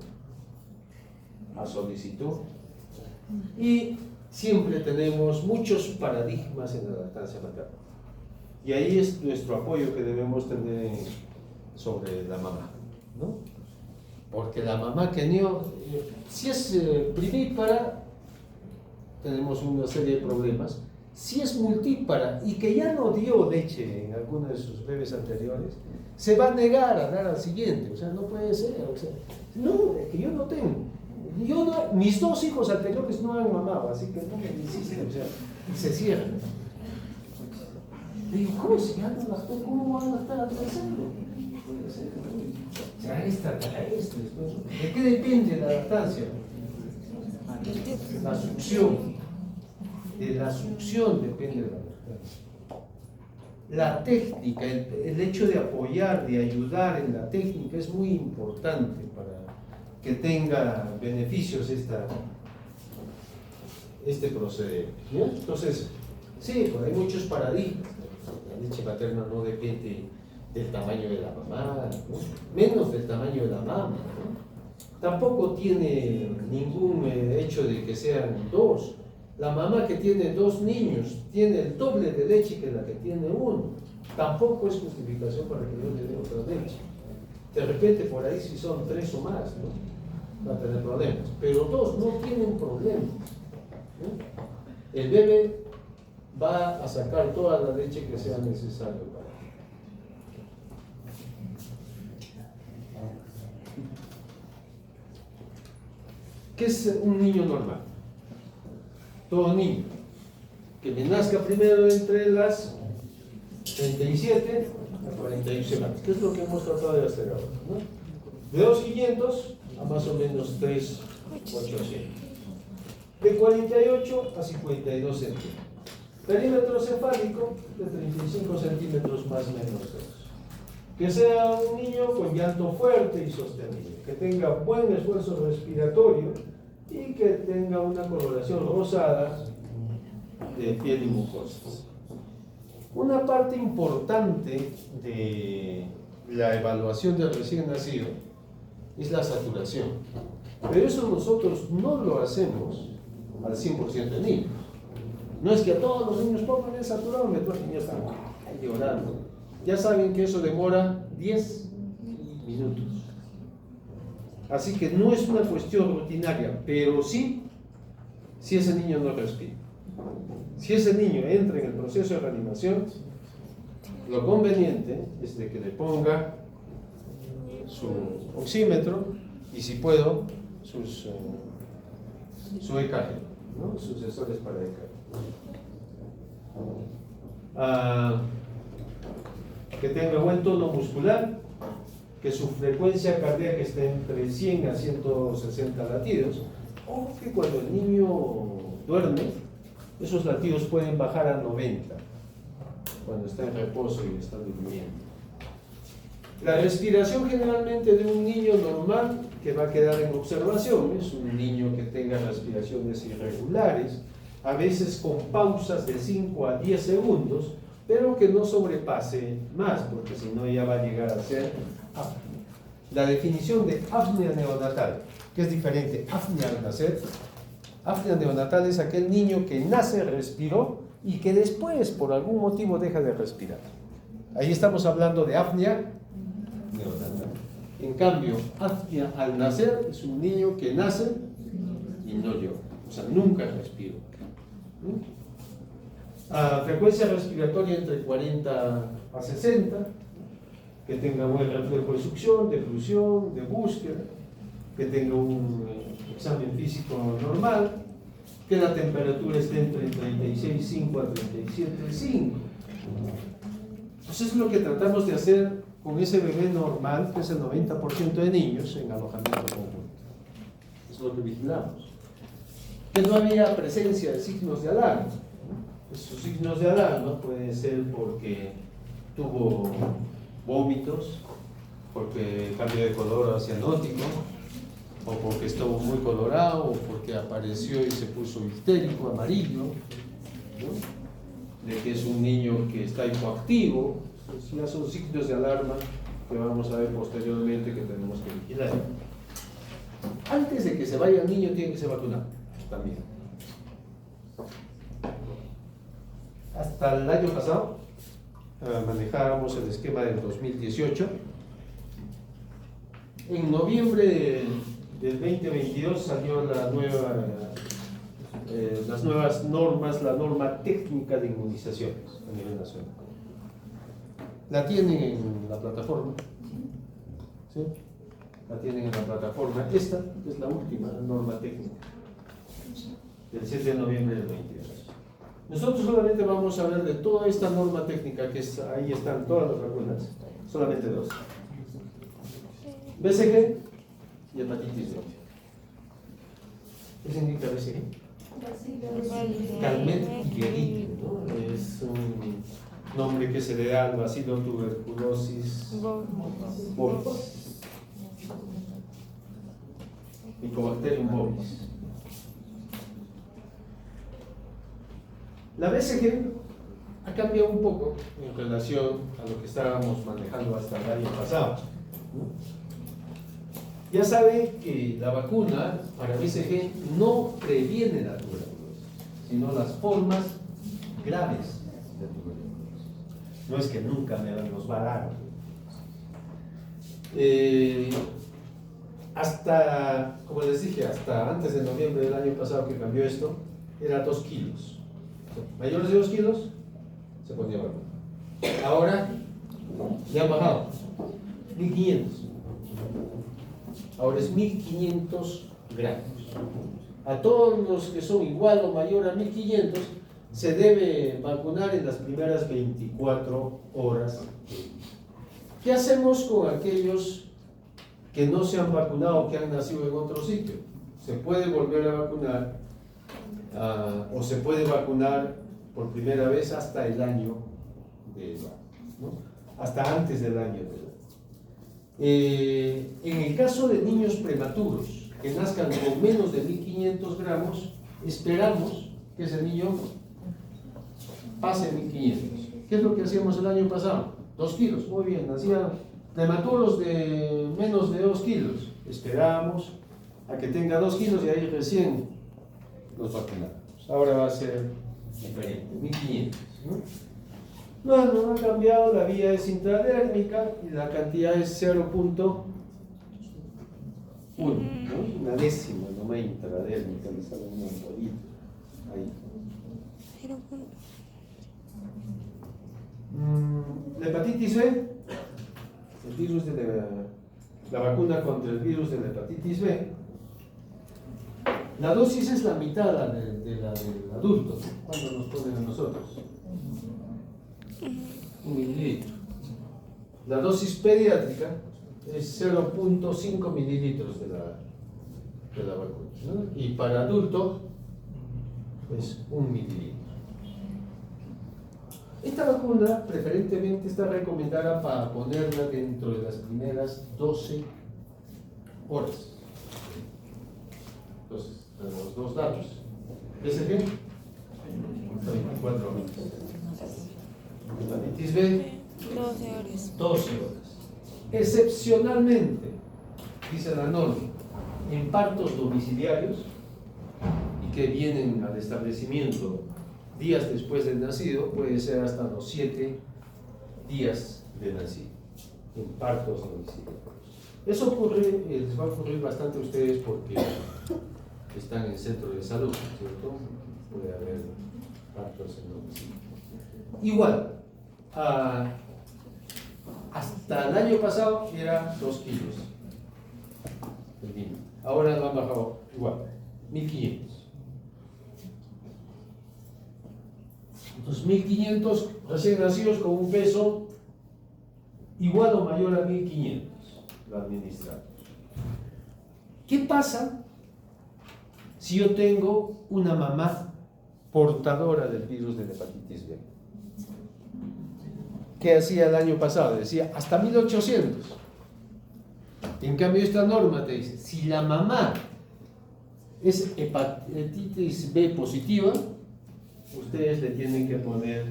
a solicitud. Y siempre tenemos muchos paradigmas en la lactancia materna. Y ahí es nuestro apoyo que debemos tener sobre la mamá, ¿no? Porque la mamá que no, si es primípara, tenemos una serie de problemas. Si es multípara y que ya no dio leche en alguno de sus bebés anteriores, se va a negar a dar al siguiente. O sea, no puede ser. O sea, no, es que yo no tengo. Mis 2 hijos anteriores no han mamado, así que no me insisten. O sea, y se cierran. Le digo, ¿cómo si ya no lactó? ¿Cómo van a lactar al tercero? No puede ser. O sea, esto. ¿De qué depende la lactancia? La succión. De la succión depende de la lactancia. La técnica, el hecho de apoyar, de ayudar en la técnica es muy importante para que tenga beneficios este proceder. ¿No? Entonces, sí, pues hay muchos paradigmas. La leche materna no depende del tamaño de la mamá, ¿no? Menos del tamaño de la mama, ¿no? Tampoco tiene ningún hecho de que sean 2. La mamá que tiene 2 niños tiene el doble de leche que la que tiene uno. Tampoco es justificación para que yo le dé otra leche. De repente por ahí si son 3 o más, ¿no? Va a tener problemas. Pero 2 no tienen problema, ¿no? El bebé va a sacar toda la leche que sea necesario para él. ¿Qué es un niño normal? Todo niño que me nazca primero entre las 37 a 41 semanas, que es lo que hemos tratado de hacer ahora, ¿no? De 2.500 a más o menos 3.800, de 48 a 52 centímetros, perímetro cefálico de 35 centímetros más o menos, que sea un niño con llanto fuerte y sostenido, que tenga buen esfuerzo respiratorio y que tenga una coloración rosada de piel y mucosas. Una parte importante de la evaluación del recién nacido es la saturación, pero eso nosotros no lo hacemos al 100% de niños. No es que a todos los niños pongan el saturado, me tocan y ya están llorando. Ya saben que eso demora 10 minutos. Así que no es una cuestión rutinaria, pero sí, si ese niño no respira. Si ese niño entra en el proceso de reanimación, lo conveniente es de que le ponga su oxímetro y, si puedo, su EKG, ¿no? Sus sensores para EKG. Que tenga buen tono muscular, que su frecuencia cardíaca esté entre 100 a 160 latidos, o que cuando el niño duerme, esos latidos pueden bajar a 90, cuando está en reposo y está durmiendo. La respiración generalmente de un niño normal que va a quedar en observación es un niño que tenga respiraciones irregulares, a veces con pausas de 5 a 10 segundos, pero que no sobrepase más, porque si no ya va a llegar a ser apnea. La definición de apnea neonatal, que es diferente, apnea al nacer. Apnea neonatal es aquel niño que nace, respiró y que después por algún motivo deja de respirar. Ahí estamos hablando de apnea neonatal. En cambio, apnea al nacer es un niño que nace y no llora, o sea, nunca respiró. Frecuencia respiratoria entre 40 a 60, que tenga buen reflejo de succión, de oclusión, de búsqueda, que tenga un examen físico normal, que la temperatura esté entre 36,5 a 37,5. Pues es lo que tratamos de hacer con ese bebé normal, que es el 90% de niños en alojamiento conjunto. Es lo que vigilamos. Que no había presencia de signos de alarma. Esos signos de alarma pueden ser porque tuvo vómitos, porque cambió de color a cianótico, o porque estuvo muy colorado, o porque apareció y se puso histérico, amarillo, ¿no? De que es un niño que está hipoactivo. Pues ya son signos de alarma que vamos a ver posteriormente que tenemos que vigilar. Antes de que se vaya el niño tiene que ser vacunado también. Hasta el año pasado manejábamos el esquema del 2018. En noviembre del 2022 salió la nueva, las nuevas normas, la norma técnica de inmunizaciones a nivel nacional. La tienen en la plataforma. ¿Sí? La tienen en la plataforma. Esta es la última norma técnica del 7 de noviembre del 22. Nosotros solamente vamos a ver de toda esta norma técnica, que es, ahí están todas las vacunas, solamente dos. BCG y hepatitis B. ¿Qué significa BCG? Calmet y Guerin, ¿no? Es un nombre que se le da al bacilo tuberculosis bovis. Mycobacterium bovis. La BCG ha cambiado un poco en relación a lo que estábamos manejando hasta el año pasado, ¿no? Ya sabe que la vacuna para BCG no previene la tuberculosis, sino las formas graves de tuberculosis. No es que nunca nos va a dar. Hasta, como les dije, hasta antes de noviembre del año pasado que cambió esto, era 2 kilos. Mayores de 2 kilos, se ponía vacuna. Ahora ya han bajado, 1500. Ahora es 1500 gramos. A todos los que son igual o mayor a 1500 se debe vacunar en las primeras 24 horas. ¿Qué hacemos con aquellos que no se han vacunado, que han nacido en otro sitio? Se puede volver a vacunar o se puede vacunar por primera vez hasta el año de edad, ¿no? Hasta antes del año de edad. En el caso de niños prematuros que nazcan con menos de 1500 gramos, esperamos que ese niño pase 1500. ¿Qué es lo que hacíamos el año pasado? 2 kilos, muy bien, nacían prematuros de menos de 2 kilos. Esperamos a que tenga 2 kilos y ahí recién los vacunamos. Ahora va a ser diferente, 1500, ¿no? No ha cambiado, la vía es intradérmica y la cantidad es 0.1, ¿no? Una décima, nomás intradérmica, le sale un bolito ahí. La hepatitis B, el virus de la vacuna contra el virus de la hepatitis B, la dosis es la mitad de la del adulto. ¿Cuánto nos ponen a nosotros? 1 mililitro. La dosis pediátrica es 0.5 mililitros de la vacuna, ¿no? Y para adulto es 1 mililitro. Esta vacuna preferentemente está recomendada para ponerla dentro de las primeras 12 horas. Entonces, los dos datos. ¿BCG? 24 horas. Hepatitis B, 12 horas. 12 horas. Excepcionalmente, dice la norma, en partos domiciliarios y que vienen al establecimiento días después del nacido, puede ser hasta los 7 días de nacido, en partos domiciliarios. Eso ocurre, les va a ocurrir bastante a ustedes porque están en centro de salud, ¿cierto? Puede haber partos en domicilio. Igual, hasta el año pasado era 2 kilos el niño. Ahora lo han bajado igual, 1500. Entonces, 1500 recién nacidos con un peso igual o mayor a 1500, lo administramos. ¿Qué pasa si yo tengo una mamá portadora del virus de la hepatitis B? ¿Qué hacía el año pasado? Decía hasta 1800. En cambio, esta norma te dice, si la mamá es hepatitis B positiva, ustedes le tienen que poner,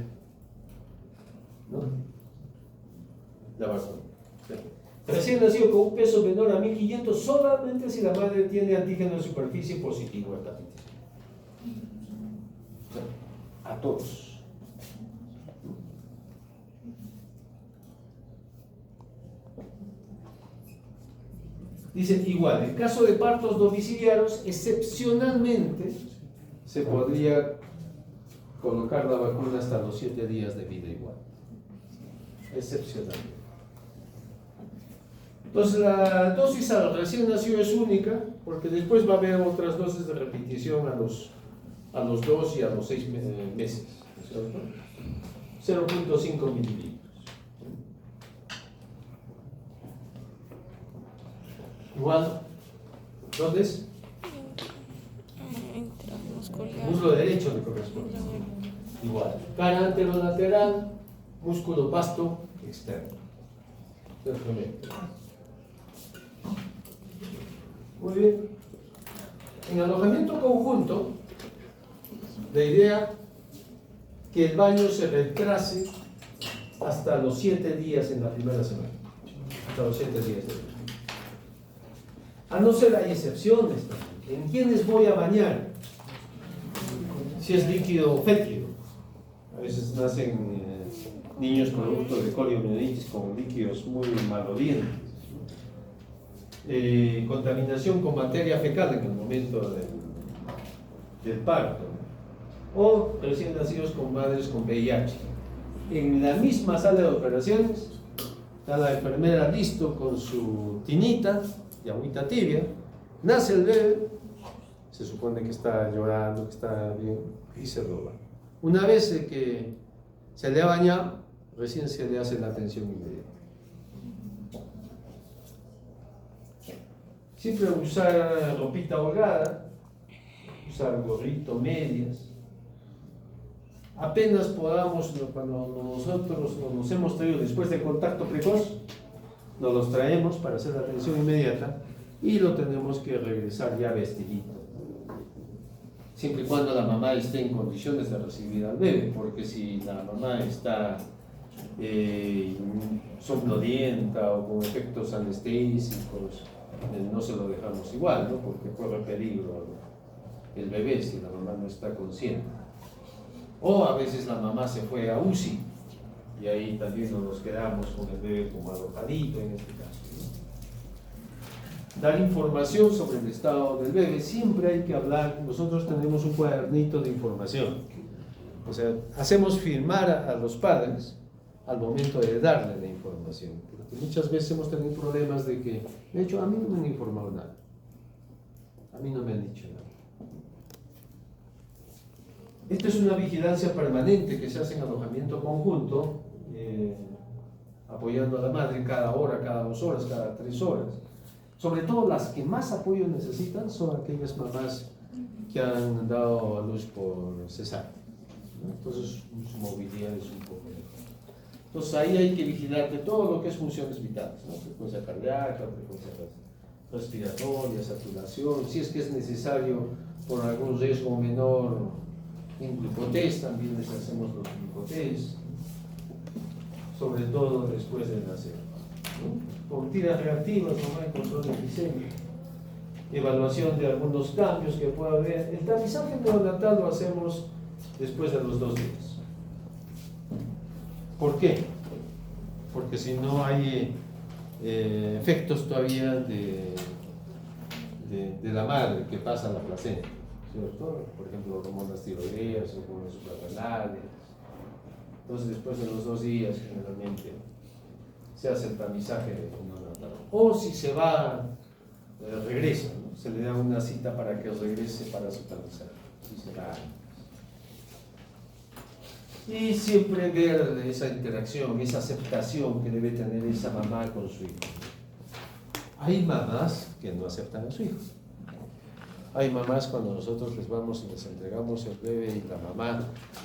¿no?, la vacuna. Recién nacido con un peso menor a 1500 solamente si la madre tiene antígeno de superficie positivo a hepatitis. O sea, a todos. Dice igual, en caso de partos domiciliarios, excepcionalmente se podría colocar la vacuna hasta los 7 días de vida igual. Excepcionalmente. Entonces la dosis al recién nacido es única, porque después va a haber otras dosis de repetición a los 2 y a los 6 meses, ¿no es cierto? 0.5 mililitros. Igual, ¿dónde es? Intramuscular. Muslo derecho le corresponde. Igual. Cara anterolateral, músculo vasto externo. Perfectamente. Muy bien. En alojamiento conjunto, la idea que el baño se retrase hasta los 7 días en la primera semana. Hasta los 7 días de vida. A no ser, hay excepciones también. ¿En quiénes voy a bañar? Si es líquido o fétido. A veces nacen niños producto de coliomionitis con líquidos muy malolientes. Contaminación con materia fecal en el momento del parto. O recién nacidos con madres con VIH. En la misma sala de operaciones está la enfermera listo con su tinita y agüita tibia, nace el bebé, se supone que está llorando, que está bien, y se roba. Una vez que se le ha bañado, recién se le hace la atención inmediata. Siempre usar ropita holgada, usar gorrito, medias. Apenas podamos, cuando nosotros nos hemos traído después del contacto precoz, nos los traemos para hacer la atención inmediata y lo tenemos que regresar ya vestidito. Siempre y cuando la mamá esté en condiciones de recibir al bebé, porque si la mamá está somnolienta o con efectos anestésicos, no se lo dejamos igual, ¿no? Porque corre peligro el bebé si la mamá no está consciente. O a veces la mamá se fue a UCI y ahí también nos quedamos con el bebé como alojadito en este caso, ¿no? Dar información sobre el estado del bebé, siempre hay que hablar. Nosotros tenemos un cuadernito de información, o sea, hacemos firmar a los padres al momento de darle la información, porque muchas veces hemos tenido problemas de que, de hecho, a mí no me han informado nada, a mí no me han dicho nada. Esto es una vigilancia permanente que se hace en alojamiento conjunto, apoyando a la madre cada hora, cada 2 horas, cada 3 horas. Sobre todo las que más apoyo necesitan son aquellas mamás que han dado a luz por cesárea, ¿no? Entonces su movilidad es un poco mejor. Entonces ahí hay que vigilar de todo lo que es funciones vitales, ¿no? Frecuencia cardíaca, frecuencia respiratoria, saturación, si es que es necesario por algún riesgo menor en glucotés, también les hacemos los glucotés, sobre todo después de nacer, ¿no? Por tiras reactivas, no hay control de glicemia, evaluación de algunos cambios que pueda haber. El tamizaje neonatal lo hacemos después de los 2 días. ¿Por qué? Porque si no hay efectos todavía de la madre que pasa a la placenta, ¿cierto? Por ejemplo, hormonas tiroideas, hormonas suprarrenales. Entonces, después de los 2 días, generalmente se hace el tamizaje neonatal. O si se va, regresa, ¿no? Se le da una cita para que regrese para su tamizaje. Si se va. Y siempre ver esa interacción, esa aceptación que debe tener esa mamá con su hijo. Hay mamás que no aceptan a su hijo. Hay mamás cuando nosotros les vamos y les entregamos el bebé y la mamá,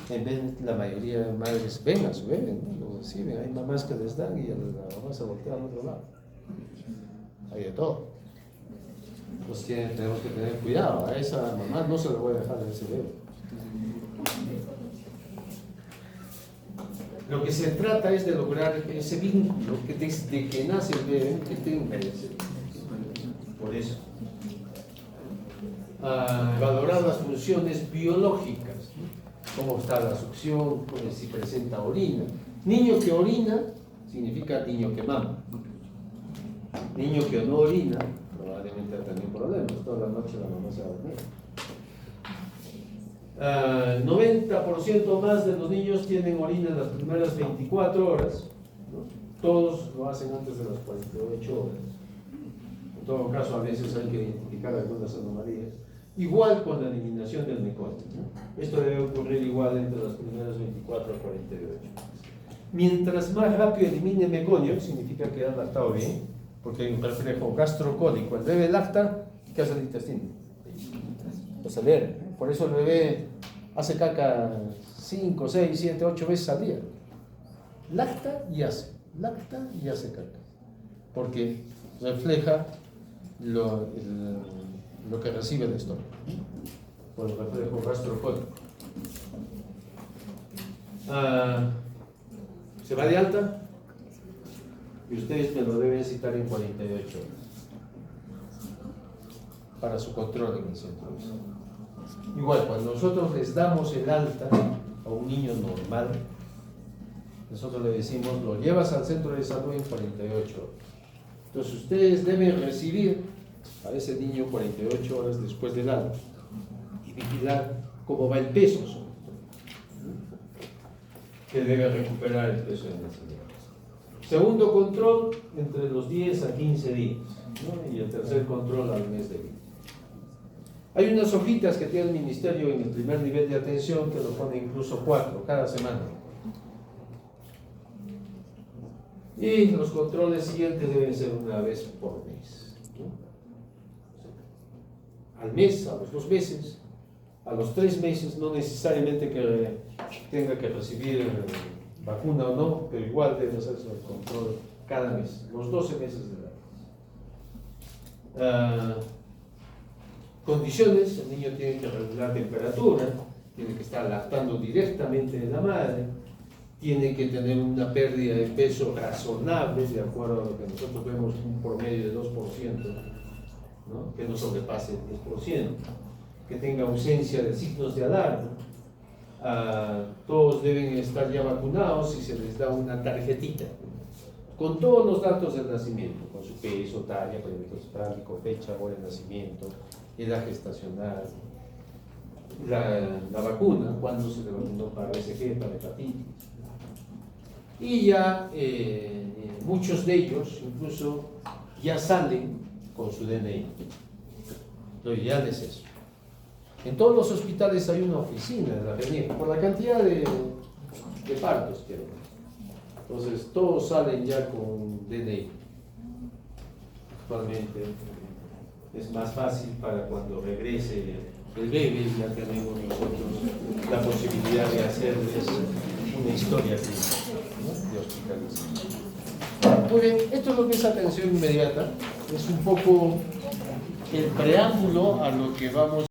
en vez de la mayoría de madres ven a su bebé, ¿no? Lo reciben. Hay mamás que les dan y la mamá se voltea al otro lado. Hay de todo. Entonces tenemos que tener cuidado. A esa mamá no se le voy a dejar ese bebé. Lo que se trata es de lograr ese vínculo que desde que nace el bebé que tenga ese vínculo. Por eso, valorar las funciones biológicas, ¿no? Cómo está la succión, si presenta orina. Niño que orina significa niño que mama. Niño que no orina probablemente ha tenido problemas, toda la noche la mamá se va a dormir. 90% más de los niños tienen orina en las primeras 24 horas, ¿no? Todos lo hacen antes de las 48 horas. En todo caso, a veces hay que identificar algunas anomalías. Igual con la eliminación del meconio, ¿no? Esto debe ocurrir igual entre las primeras 24 a 48. Mientras más rápido elimine meconio, significa que ha lactado bien, porque hay un reflejo gastrocólico. El bebé lacta, ¿qué hace el intestino? Lo acelera, ¿no? Por eso el bebé hace caca 5, 6, 7, 8 veces al día. Lacta y hace caca. Porque refleja lo que recibe el estómago, por el reflejo gastrocólico. Se va de alta y ustedes me lo deben citar en 48 horas para su control en el centro de salud. Igual, cuando nosotros les damos el alta a un niño normal, nosotros le decimos, lo llevas al centro de salud en 48 horas. Entonces ustedes deben recibir a ese niño 48 horas después del alta y vigilar cómo va el peso, sobre todo, que debe recuperar el peso de nacimiento. Segundo control, entre los 10 a 15 días, ¿no? Y el tercer control al mes de vida. Hay unas hojitas que tiene el ministerio en el primer nivel de atención que lo pone incluso 4 cada semana. Y los controles siguientes deben ser una vez por mes, ¿no? Al mes, a los 2 meses, a los 3 meses, no necesariamente que tenga que recibir vacuna o no, pero igual debe hacerse el control cada mes, los 12 meses de edad. Condiciones, el niño tiene que regular temperatura, tiene que estar lactando directamente de la madre, tiene que tener una pérdida de peso razonable, de acuerdo a lo que nosotros vemos, un promedio de 2%, ¿no? Que no sobrepase el 10%, que tenga ausencia de signos de alarma. Todos deben estar ya vacunados y se les da una tarjetita con todos los datos del nacimiento, con su peso, talla, perímetro cefálico, fecha, hora de nacimiento, edad gestacional, la vacuna, cuándo se le vacunó para BCG, para hepatitis. Y ya muchos de ellos incluso ya salen con su DNI. Lo ideal es eso. En todos los hospitales hay una oficina de la RENIEC, por la cantidad de partos que hay. Entonces todos salen ya con DNI. Actualmente es más fácil para cuando regrese el bebé, ya tenemos nosotros la posibilidad de hacerles una historia clínica, ¿no? De hospitalización. Muy bien, esto es lo que es atención inmediata. Es un poco el preámbulo a lo que vamos